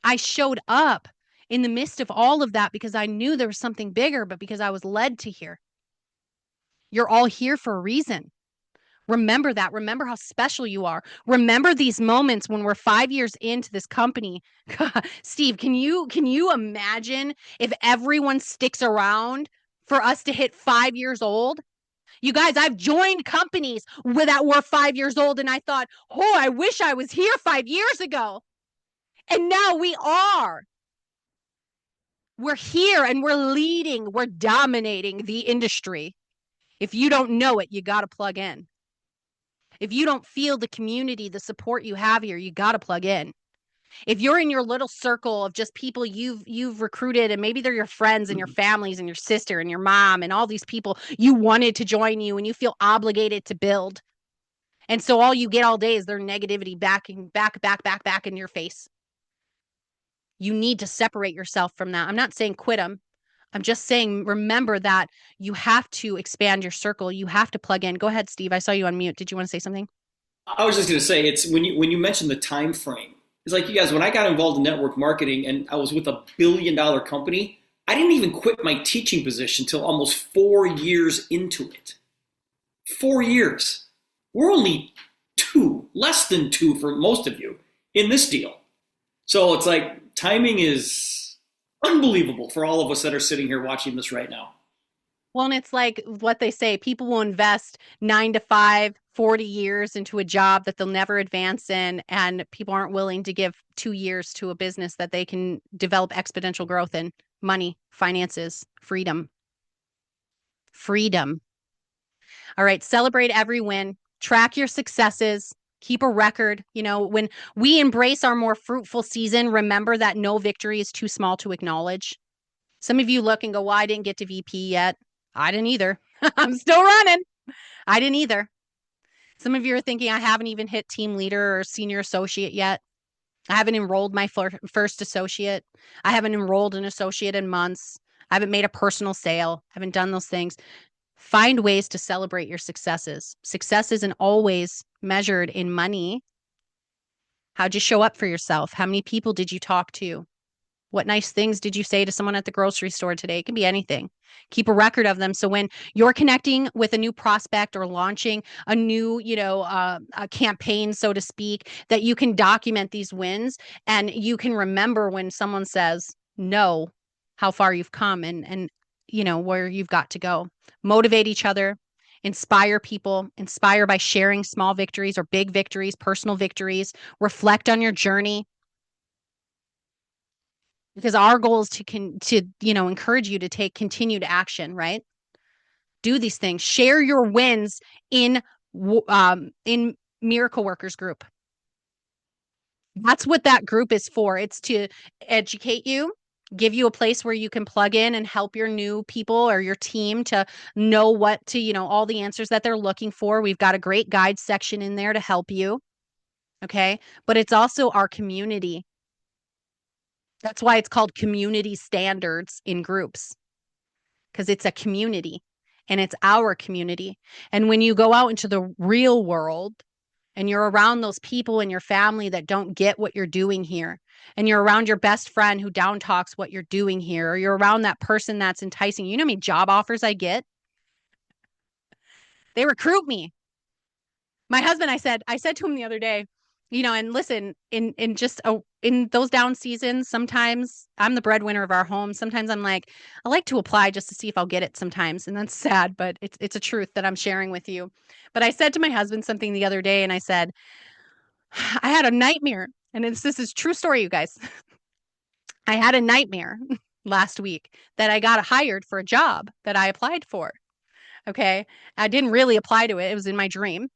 I showed up in the midst of all of that because I knew there was something bigger, but because I was led to here. You're all here for a reason. Remember that. Remember how special you are. Remember these moments when we're 5 years into this company. Steve, can you imagine if everyone sticks around for us to hit 5 years old? You guys, I've joined companies that were 5 years old, and I thought, oh, I wish I was here 5 years ago. And now we are. We're here and we're leading. We're dominating the industry. If you don't know it, you got to plug in. If you don't feel the community, the support you have here, you got to plug in. If you're in your little circle of just people you've recruited, and maybe they're your friends and your families and your sister and your mom and all these people you wanted to join you and you feel obligated to build. And so all you get all day is their negativity back in your face. You need to separate yourself from that. I'm not saying quit them. I'm just saying, remember that you have to expand your circle. You have to plug in. Go ahead, Steve. I saw you on mute. Did you want to say something? I was just going to say, it's when you mentioned the time frame. It's like, you guys, when I got involved in network marketing and I was with a $1 billion company, I didn't even quit my teaching position until almost 4 years into it. 4 years. We're only less than two for most of you in this deal. So it's like timing is unbelievable for all of us that are sitting here watching this right now. Well, and it's like what they say, people will invest 9 to 5, 40 years into a job that they'll never advance in, and people aren't willing to give 2 years to a business that they can develop exponential growth in. Money, finances, freedom. Freedom. All right, celebrate every win, track your successes, keep a record. When we embrace our more fruitful season, remember that no victory is too small to acknowledge. Some of you look and go, well, I didn't get to VP yet. I didn't either. I'm still running. I didn't either. Some of you are thinking, I haven't even hit team leader or senior associate yet. I haven't enrolled my first associate. I haven't enrolled an associate in months. I haven't made a personal sale. I haven't done those things. Find ways to celebrate your successes. Success isn't always measured in money. How'd you show up for yourself? How many people did you talk to? What nice things did you say to someone at the grocery store today? It can be anything. Keep a record of them. So when you're connecting with a new prospect or launching a new, a campaign, so to speak, that you can document these wins and you can remember when someone says no, how far you've come and where you've got to go. Motivate each other, inspire people, inspire by sharing small victories or big victories, personal victories, reflect on your journey. because our goal is to encourage you to take continued action, right? Do these things, share your wins in Miracle Workers group. That's what that group is for. It's to educate you, give you a place where you can plug in and help your new people or your team to know what to, all the answers that they're looking for. We've got a great guide section in there to help you. Okay. But it's also our community. That's why it's called community standards in groups, because it's a community and it's our community. And when you go out into the real world, and you're around those people in your family that don't get what you're doing here, and you're around your best friend who down talks what you're doing here, or you're around that person that's enticing, you know how many job offers I get? They recruit me. My husband, I said to him the other day, and listen, in those down seasons, sometimes I'm the breadwinner of our home. Sometimes I'm like, I like to apply just to see if I'll get it sometimes. And that's sad, but it's a truth that I'm sharing with you. But I said to my husband something the other day, and I said, I had a nightmare. And this is true story, you guys. I had a nightmare last week that I got hired for a job that I applied for. Okay. I didn't really apply to it. It was in my dream,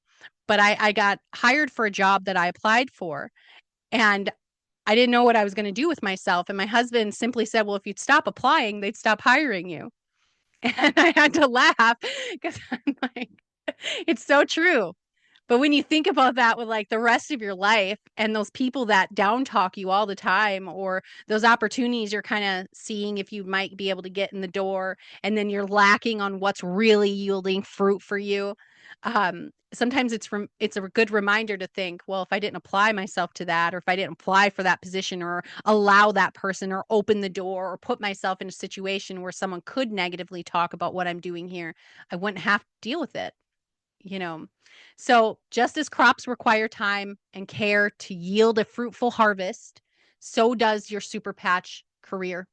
but I got hired for a job that I applied for. And I didn't know what I was going to do with myself. And my husband simply said, well, if you'd stop applying, they'd stop hiring you. And I had to laugh because I'm like, it's so true. But when you think about that with like the rest of your life and those people that down talk you all the time, or those opportunities you're kind of seeing if you might be able to get in the door, and then you're lacking on what's really yielding fruit for you. Sometimes it's a good reminder to think, well, if I didn't apply myself to that, or if I didn't apply for that position, or allow that person, or open the door, or put myself in a situation where someone could negatively talk about what I'm doing here, I wouldn't have to deal with it. So just as crops require time and care to yield a fruitful harvest, so does your super patch career.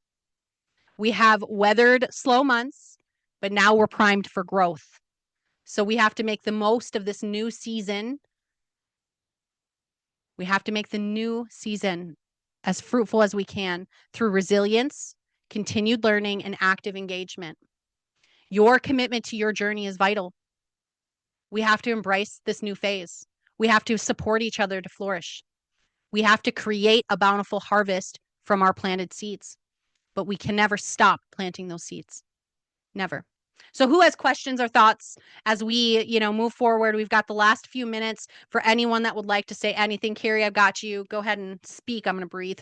We have weathered slow months, but now we're primed for growth. So we have to make the most of this new season. We have to make the new season as fruitful as we can through resilience, continued learning, and active engagement. Your commitment to your journey is vital. We have to embrace this new phase. We have to support each other to flourish. We have to create a bountiful harvest from our planted seeds, but we can never stop planting those seeds. Never. So who has questions or thoughts as we, move forward? We've got the last few minutes for anyone that would like to say anything. Carrie, I've got you. Go ahead and speak. I'm going to breathe.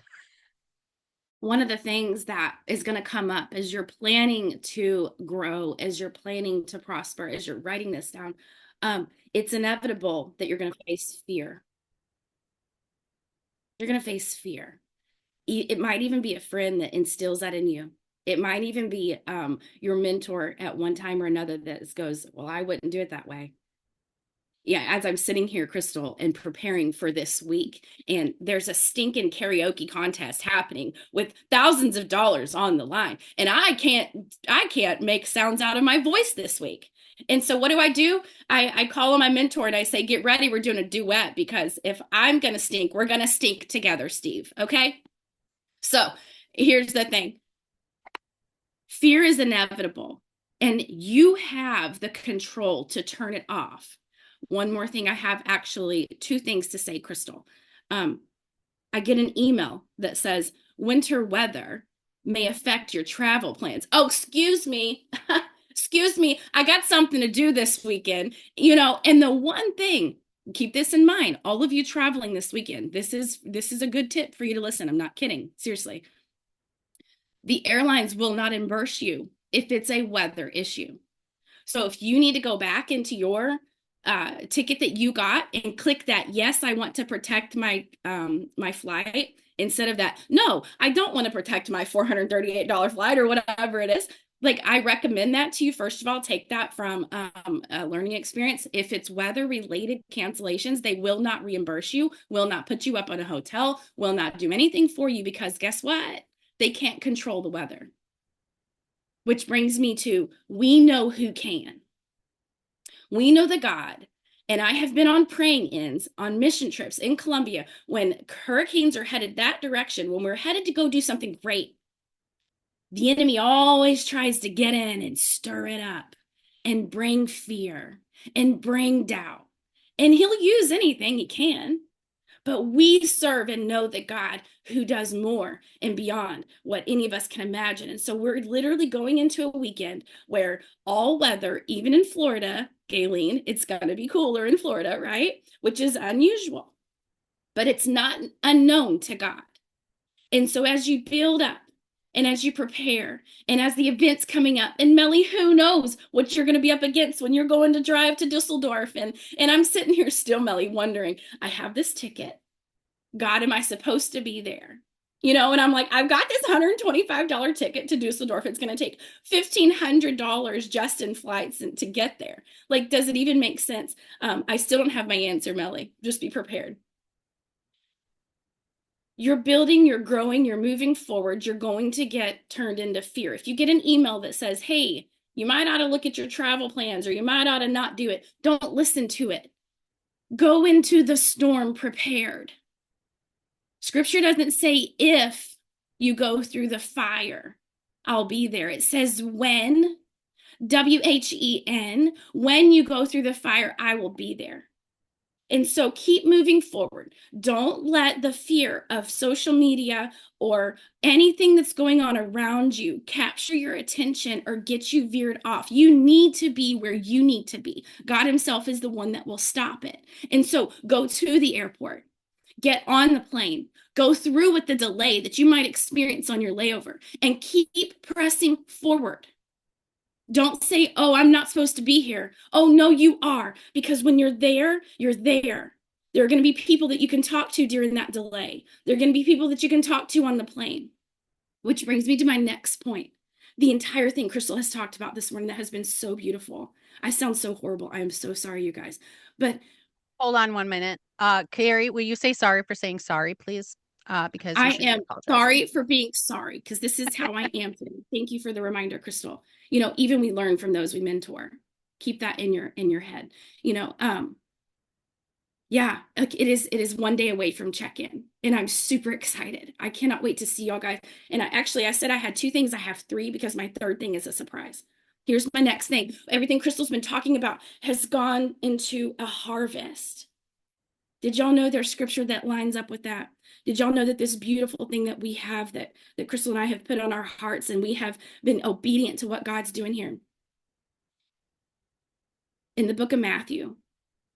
One of the things that is going to come up as you're planning to grow, as you're planning to prosper, as you're writing this down, it's inevitable that you're going to face fear. You're going to face fear. It might even be a friend that instills that in you. It might even be your mentor at one time or another that goes, well, I wouldn't do it that way. Yeah, as I'm sitting here, Crystal, and preparing for this week, and there's a stinking karaoke contest happening with thousands of dollars on the line, and I can't make sounds out of my voice this week. And so what do? I call on my mentor and I say, get ready, we're doing a duet, because if I'm gonna stink, we're gonna stink together, Steve. Okay? So here's the thing. Fear is inevitable, and you have the control to turn it off. One more thing, I have actually two things to say, Crystal. I get an email that says winter weather may affect your travel plans. Oh, excuse me. Excuse me. I got something to do this weekend, and the one thing, keep this in mind, all of you traveling this weekend, this is a good tip for you to listen. I'm not kidding. Seriously. The airlines will not reimburse you if it's a weather issue. So if you need to go back into your ticket that you got and click that, yes, I want to protect my my flight, instead of that, no, I don't want to protect my $438 flight or whatever it is. Like, I recommend that to you. First of all, take that from a learning experience. If it's weather related cancellations, they will not reimburse you, will not put you up on a hotel, will not do anything for you, because guess what? They can't control the weather. Which brings me to, we know who can. We know the God And I have been on praying ins on mission trips in Colombia when hurricanes are headed that direction, when we're headed to go do something great. The enemy always tries to get in and stir it up and bring fear and bring doubt. And he'll use anything he can. But we serve and know the God who does more and beyond what any of us can imagine. And so we're literally going into a weekend where all weather, even in Florida, Galen, it's going to be cooler in Florida, right? Which is unusual, but it's not unknown to God. And so as you build up and as you prepare and as the events coming up, and Melly, who knows what you're going to be up against when you're going to drive to Dusseldorf. And I'm sitting here still, Melly, wondering, I have this ticket. God, am I supposed to be there? You know, and I'm like, I've got this $125 ticket to Dusseldorf. It's going to take $1,500 just in flights and to get there. Like, does it even make sense? I still don't have my answer, Melly. Just be prepared. You're building, you're growing, you're moving forward. You're going to get turned into fear. If you get an email that says, hey, you might ought to look at your travel plans or you might ought to not do it, don't listen to it. Go into the storm prepared. Scripture doesn't say if you go through the fire, I'll be there. It says when, WHEN, when you go through the fire, I will be there. And so keep moving forward. Don't let the fear of social media or anything that's going on around you capture your attention or get you veered off. You need to be where you need to be. God himself is the one that will stop it. And so go to the airport. Get on the plane, go through with the delay that you might experience on your layover, and keep pressing forward. Don't say, oh, I'm not supposed to be here. Oh, no, you are. Because when you're there, you're there. There are going to be people that you can talk to during that delay. There are going to be people that you can talk to on the plane. Which brings me to my next point. The entire thing Crystal has talked about this morning that has been so beautiful. I sound so horrible. I am so sorry, you guys. But hold on 1 minute. Carrie, will you say sorry for saying sorry, please? Because you I should be am apologizing. sorry for being sorry because this is how I am today. Thank you for the reminder, Crystal. You know, even we learn from those we mentor. Keep that in your head. You know, yeah, like it is 1 day away from check-in, and I'm super excited. I cannot wait to see y'all guys. And I said I had 2 things. I have 3 because my 3rd thing is a surprise. Here's my next thing. Everything Crystal's been talking about has gone into a harvest. Did y'all know there's scripture that lines up with that? Did y'all know that this beautiful thing that we have that Crystal and I have put on our hearts and we have been obedient to what God's doing here? In the book of Matthew,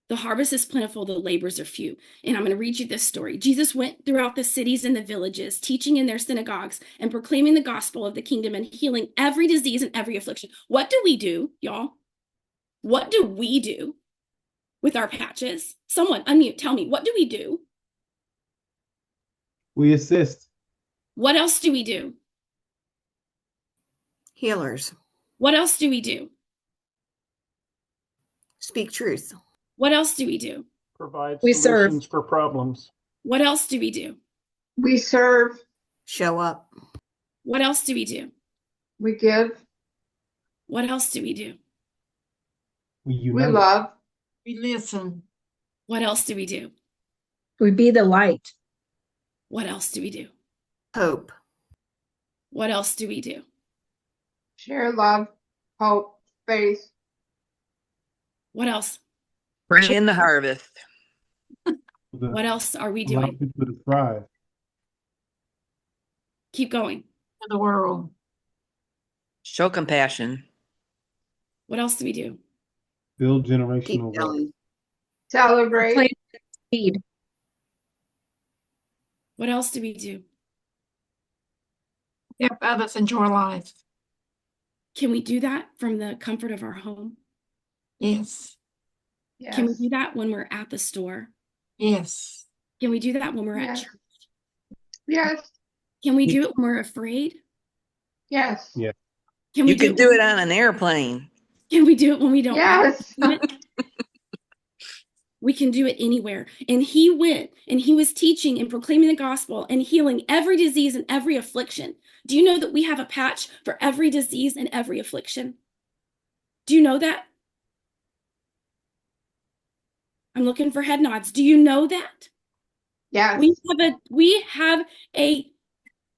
the harvest is plentiful, the laborers are few. And I'm going to read you this story. Jesus went throughout the cities and the villages, teaching in their synagogues and proclaiming the gospel of the kingdom and healing every disease and every affliction. What do we do, y'all? What do we do with our patches? Someone unmute, tell me, what do we do? We assist. What else do we do? Healers. What else do we do? Speak truth. What else do we do? Provide We solutions serve. for problems. What else do we do? We serve. Show up. What else do we do? We give. What else do we do? We We unite. love. We listen. What else do we do? We be the light. What else do we do? Hope. What else do we do? Share love, hope, faith. What else? Bring in the harvest. What else are we Allow doing? people to thrive. Keep going. For the world. Show compassion. What else do we do? Build Keep generational wealth. going. Celebrate. Plant seed. What else do we do? Help others enjoy life. Can we do that from the comfort of our home? Yes. Yes. Can we do that when we're at the store? Yes. Can we do that when we're at Yes. church? Yes. Can we do it when we're afraid? Yes. Yeah. Can we You can when do we- it on an airplane. Can we do it when we don't? Yes. We can do it anywhere. And he went and he was teaching and proclaiming the gospel and healing every disease and every affliction. Do you know that we have a patch for every disease and every affliction? Do you know that? I'm looking for head nods. Do you know that? Yes. We have a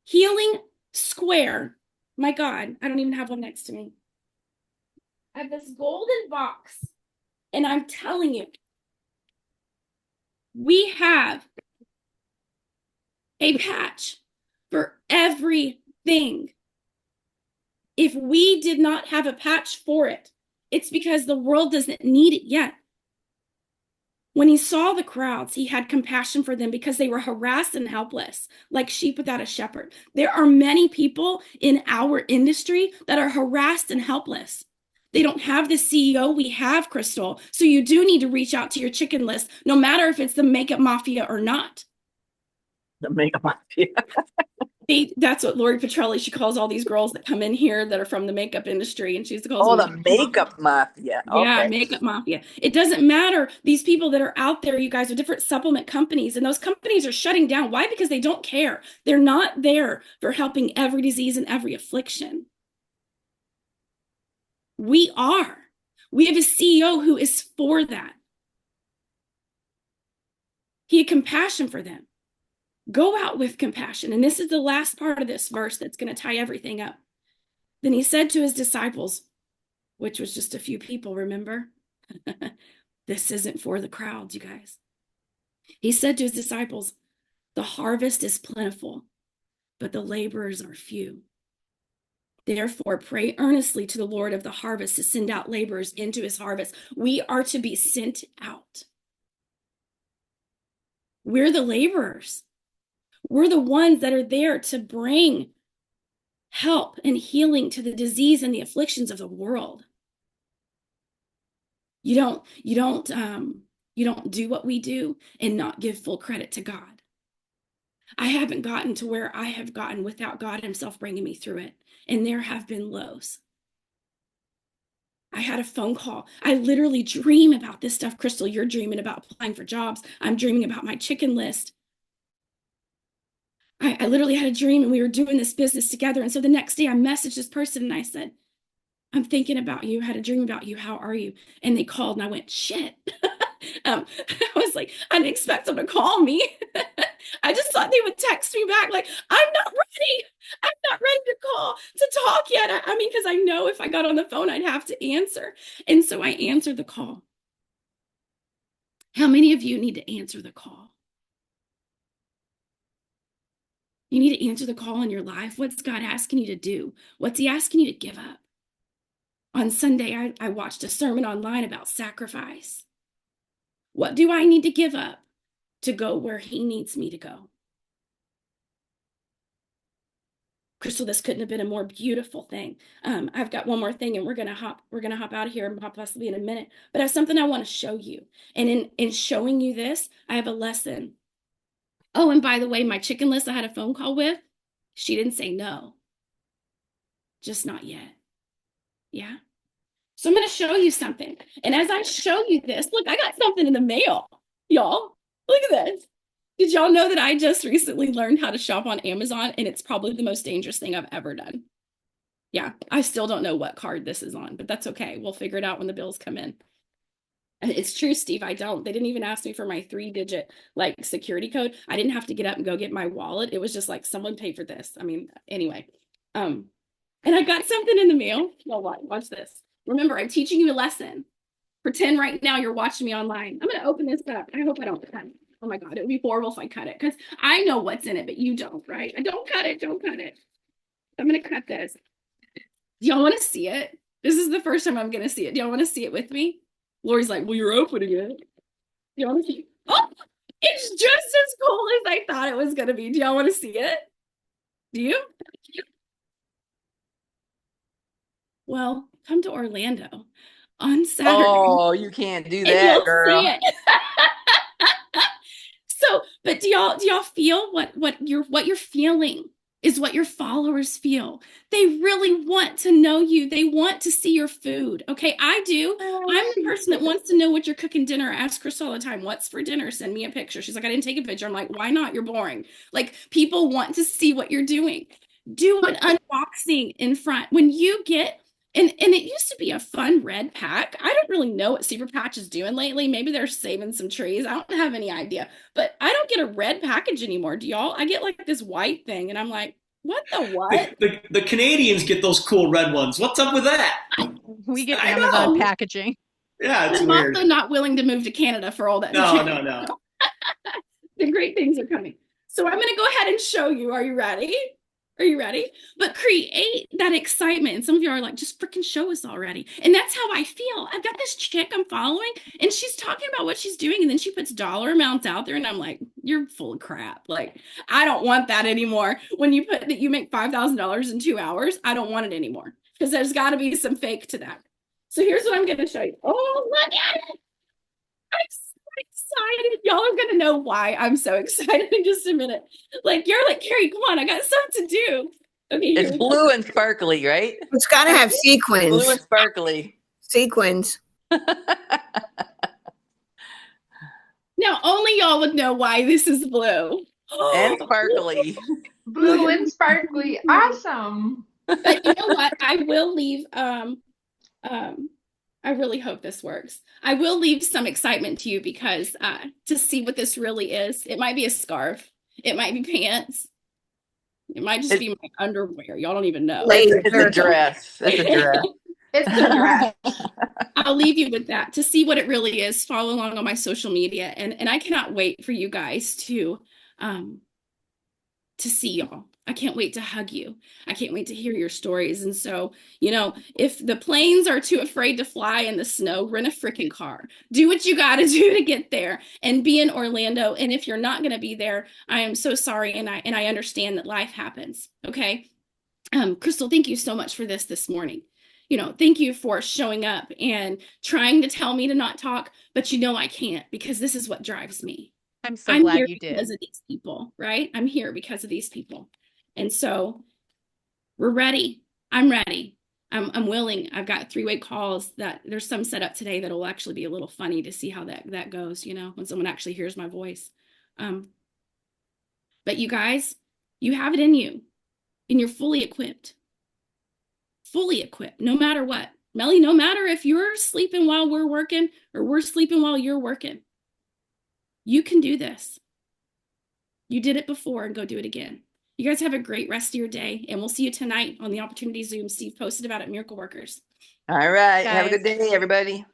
healing square. My God, I don't even have one next to me. I have this golden box, and I'm telling you, we have a patch for everything. If we did not have a patch for it, it's because the world doesn't need it yet. When he saw the crowds, he had compassion for them because they were harassed and helpless, like sheep without a shepherd. There are many people in our industry that are harassed and helpless. They don't have the CEO we have, Crystal. So you do need to reach out to your chicken list, no matter if it's the makeup mafia or not. The makeup mafia. That's what Lori Petrelli, she calls all these girls that come in here that are from the makeup industry, and she calls Oh, them the makeup mafia. yeah, Okay. makeup mafia. It doesn't matter. These people that are out there, you guys, are different supplement companies, and those companies are shutting down. Why? Because they don't care. They're not there for helping every disease and every affliction. We are. We have a CEO who is for that. He had compassion for them. Go out with compassion. And this is the last part of this verse that's going to tie everything up. Then he said to his disciples, which was just a few people, remember? This isn't for the crowds, you guys. He said to his disciples, the harvest is plentiful, but the laborers are few. Therefore, pray earnestly to the Lord of the harvest to send out laborers into his harvest. We are to be sent out. We're the laborers. We're the ones that are there to bring help and healing to the disease and the afflictions of the world. You don't do what we do and not give full credit to God. I haven't gotten to where I have gotten without God himself bringing me through it. And there have been lows. I had a phone call. I literally dream about this stuff. Crystal, you're dreaming about applying for jobs. I'm dreaming about my chicken list. I literally had a dream and we were doing this business together. And so the next day I messaged this person and I said, I'm thinking about you, had a dream about you. How are you? And they called and I went, shit. I was like, I didn't expect them to call me. I just thought they would text me back like, I'm not ready. I'm not ready to call to talk yet. I mean, because I know if I got on the phone, I'd have to answer. And so I answered the call. How many of you need to answer the call? You need to answer the call in your life. What's God asking you to do? What's he asking you to give up? On Sunday, I watched a sermon online about sacrifice. What do I need to give up to go where he needs me to go? Crystal, this couldn't have been a more beautiful thing. I've got one more thing and we're gonna hop out of here and possibly in a minute, but I have something I want to show you. And in showing you this, I have a lesson. Oh, and by the way, my chicken list I had a phone call with, she didn't say no. Just not yet. Yeah. So I'm going to show you something. And as I show you this, look, I got something in the mail, y'all. Look at this. Did y'all know that I just recently learned how to shop on Amazon and it's probably the most dangerous thing I've ever done? Yeah, I still don't know what card this is on, but that's okay. We'll figure it out when the bills come in. And it's true, Steve, I don't. They didn't even ask me for my 3-digit like security code. I didn't have to get up and go get my wallet. It was just like someone paid for this. I mean, anyway. And I got something in the mail. Well, watch this. Remember, I'm teaching you a lesson. Pretend right now you're watching me online. I'm going to open this up. I hope I don't cut it. Oh my God, it would be horrible if I cut it because I know what's in it, but you don't, right? Don't cut it. Don't cut it. I'm going to cut this. Do y'all want to see it? This is the first time I'm going to see it. Do y'all want to see it with me? Lori's like, well, you're opening it. Do y'all want to see? Oh, it's just as cool as I thought it was going to be. Do y'all want to see it? Do you? Well, come to Orlando on Saturday. Oh, you can't do that, girl. So, but do y'all feel what you're feeling is what your followers feel. They really want to know you. They want to see your food. Okay, I do. I'm the person that wants to know what you're cooking dinner. I ask Chris all the time, what's for dinner? Send me a picture. She's like, I didn't take a picture. I'm like, why not? You're boring. Like, people want to see what you're doing. Do an unboxing in front. When you get And it used to be a fun red pack. I don't really know what Super Patch is doing lately. Maybe they're saving some trees. I don't have any idea. But I don't get a red package anymore. Do y'all? I get like this white thing, and I'm like, what the what? The Canadians get those cool red ones. What's up with that? We get I Amazon know. packaging. Yeah, it's I'm weird. also not willing to move to Canada for all that. No. The great things are coming. So I'm going to go ahead and show you. Are you ready? Are you ready? But create that excitement. And some of you are like, just freaking show us already. And that's how I feel. I've got this chick I'm following, and she's talking about what she's doing. And then she puts dollar amounts out there. And I'm like, you're full of crap. Like, I don't want that anymore. When you put that you make $5,000 in 2 hours, I don't want it anymore, because there's got to be some fake to that. So here's what I'm going to show you. Oh, look at it. I'm so excited. Y'all are going to know why I'm so excited in just a minute. Like, you're like, Carrie, come on, I got something to do. Okay, It's blue and sparkly, right? It's got to have sequins. Blue and sparkly. Sequins. Now, only y'all would know why this is blue. And sparkly. Blue and sparkly. Awesome. But you know what? I will leave, I really hope this works. I will leave some excitement to you, because to see what this really is. It might be a scarf. It might be pants. It might just be my underwear. Y'all don't even know. It's a dress. It's a dress. It's a dress. I'll leave you with that. To see what it really is, follow along on my social media. And I cannot wait for you guys to see y'all. I can't wait to hug you. I can't wait to hear your stories. And so, you know, if the planes are too afraid to fly in the snow, rent a freaking car. Do what you got to do to get there and be in Orlando. And if you're not going to be there, I am so sorry. And I understand that life happens. Okay. Crystal, thank you so much for this morning. You know, thank you for showing up and trying to tell me to not talk, but you know I can't, because this is what drives me. I'm so glad here you did. because of these people, right? I'm here because of these people. And so we're ready. I'm ready. I'm willing. I've got 3-way calls that there's some set up today that will actually be a little funny to see how that goes, you know, when someone actually hears my voice. But you guys, you have it in you, and you're fully equipped, no matter what. Melly, no matter if you're sleeping while we're working or we're sleeping while you're working, you can do this. You did it before, and go do it again. You guys have a great rest of your day, and we'll see you tonight on the Opportunity Zoom Steve posted about at Miracle Workers. All right. Guys. Have a good day, everybody.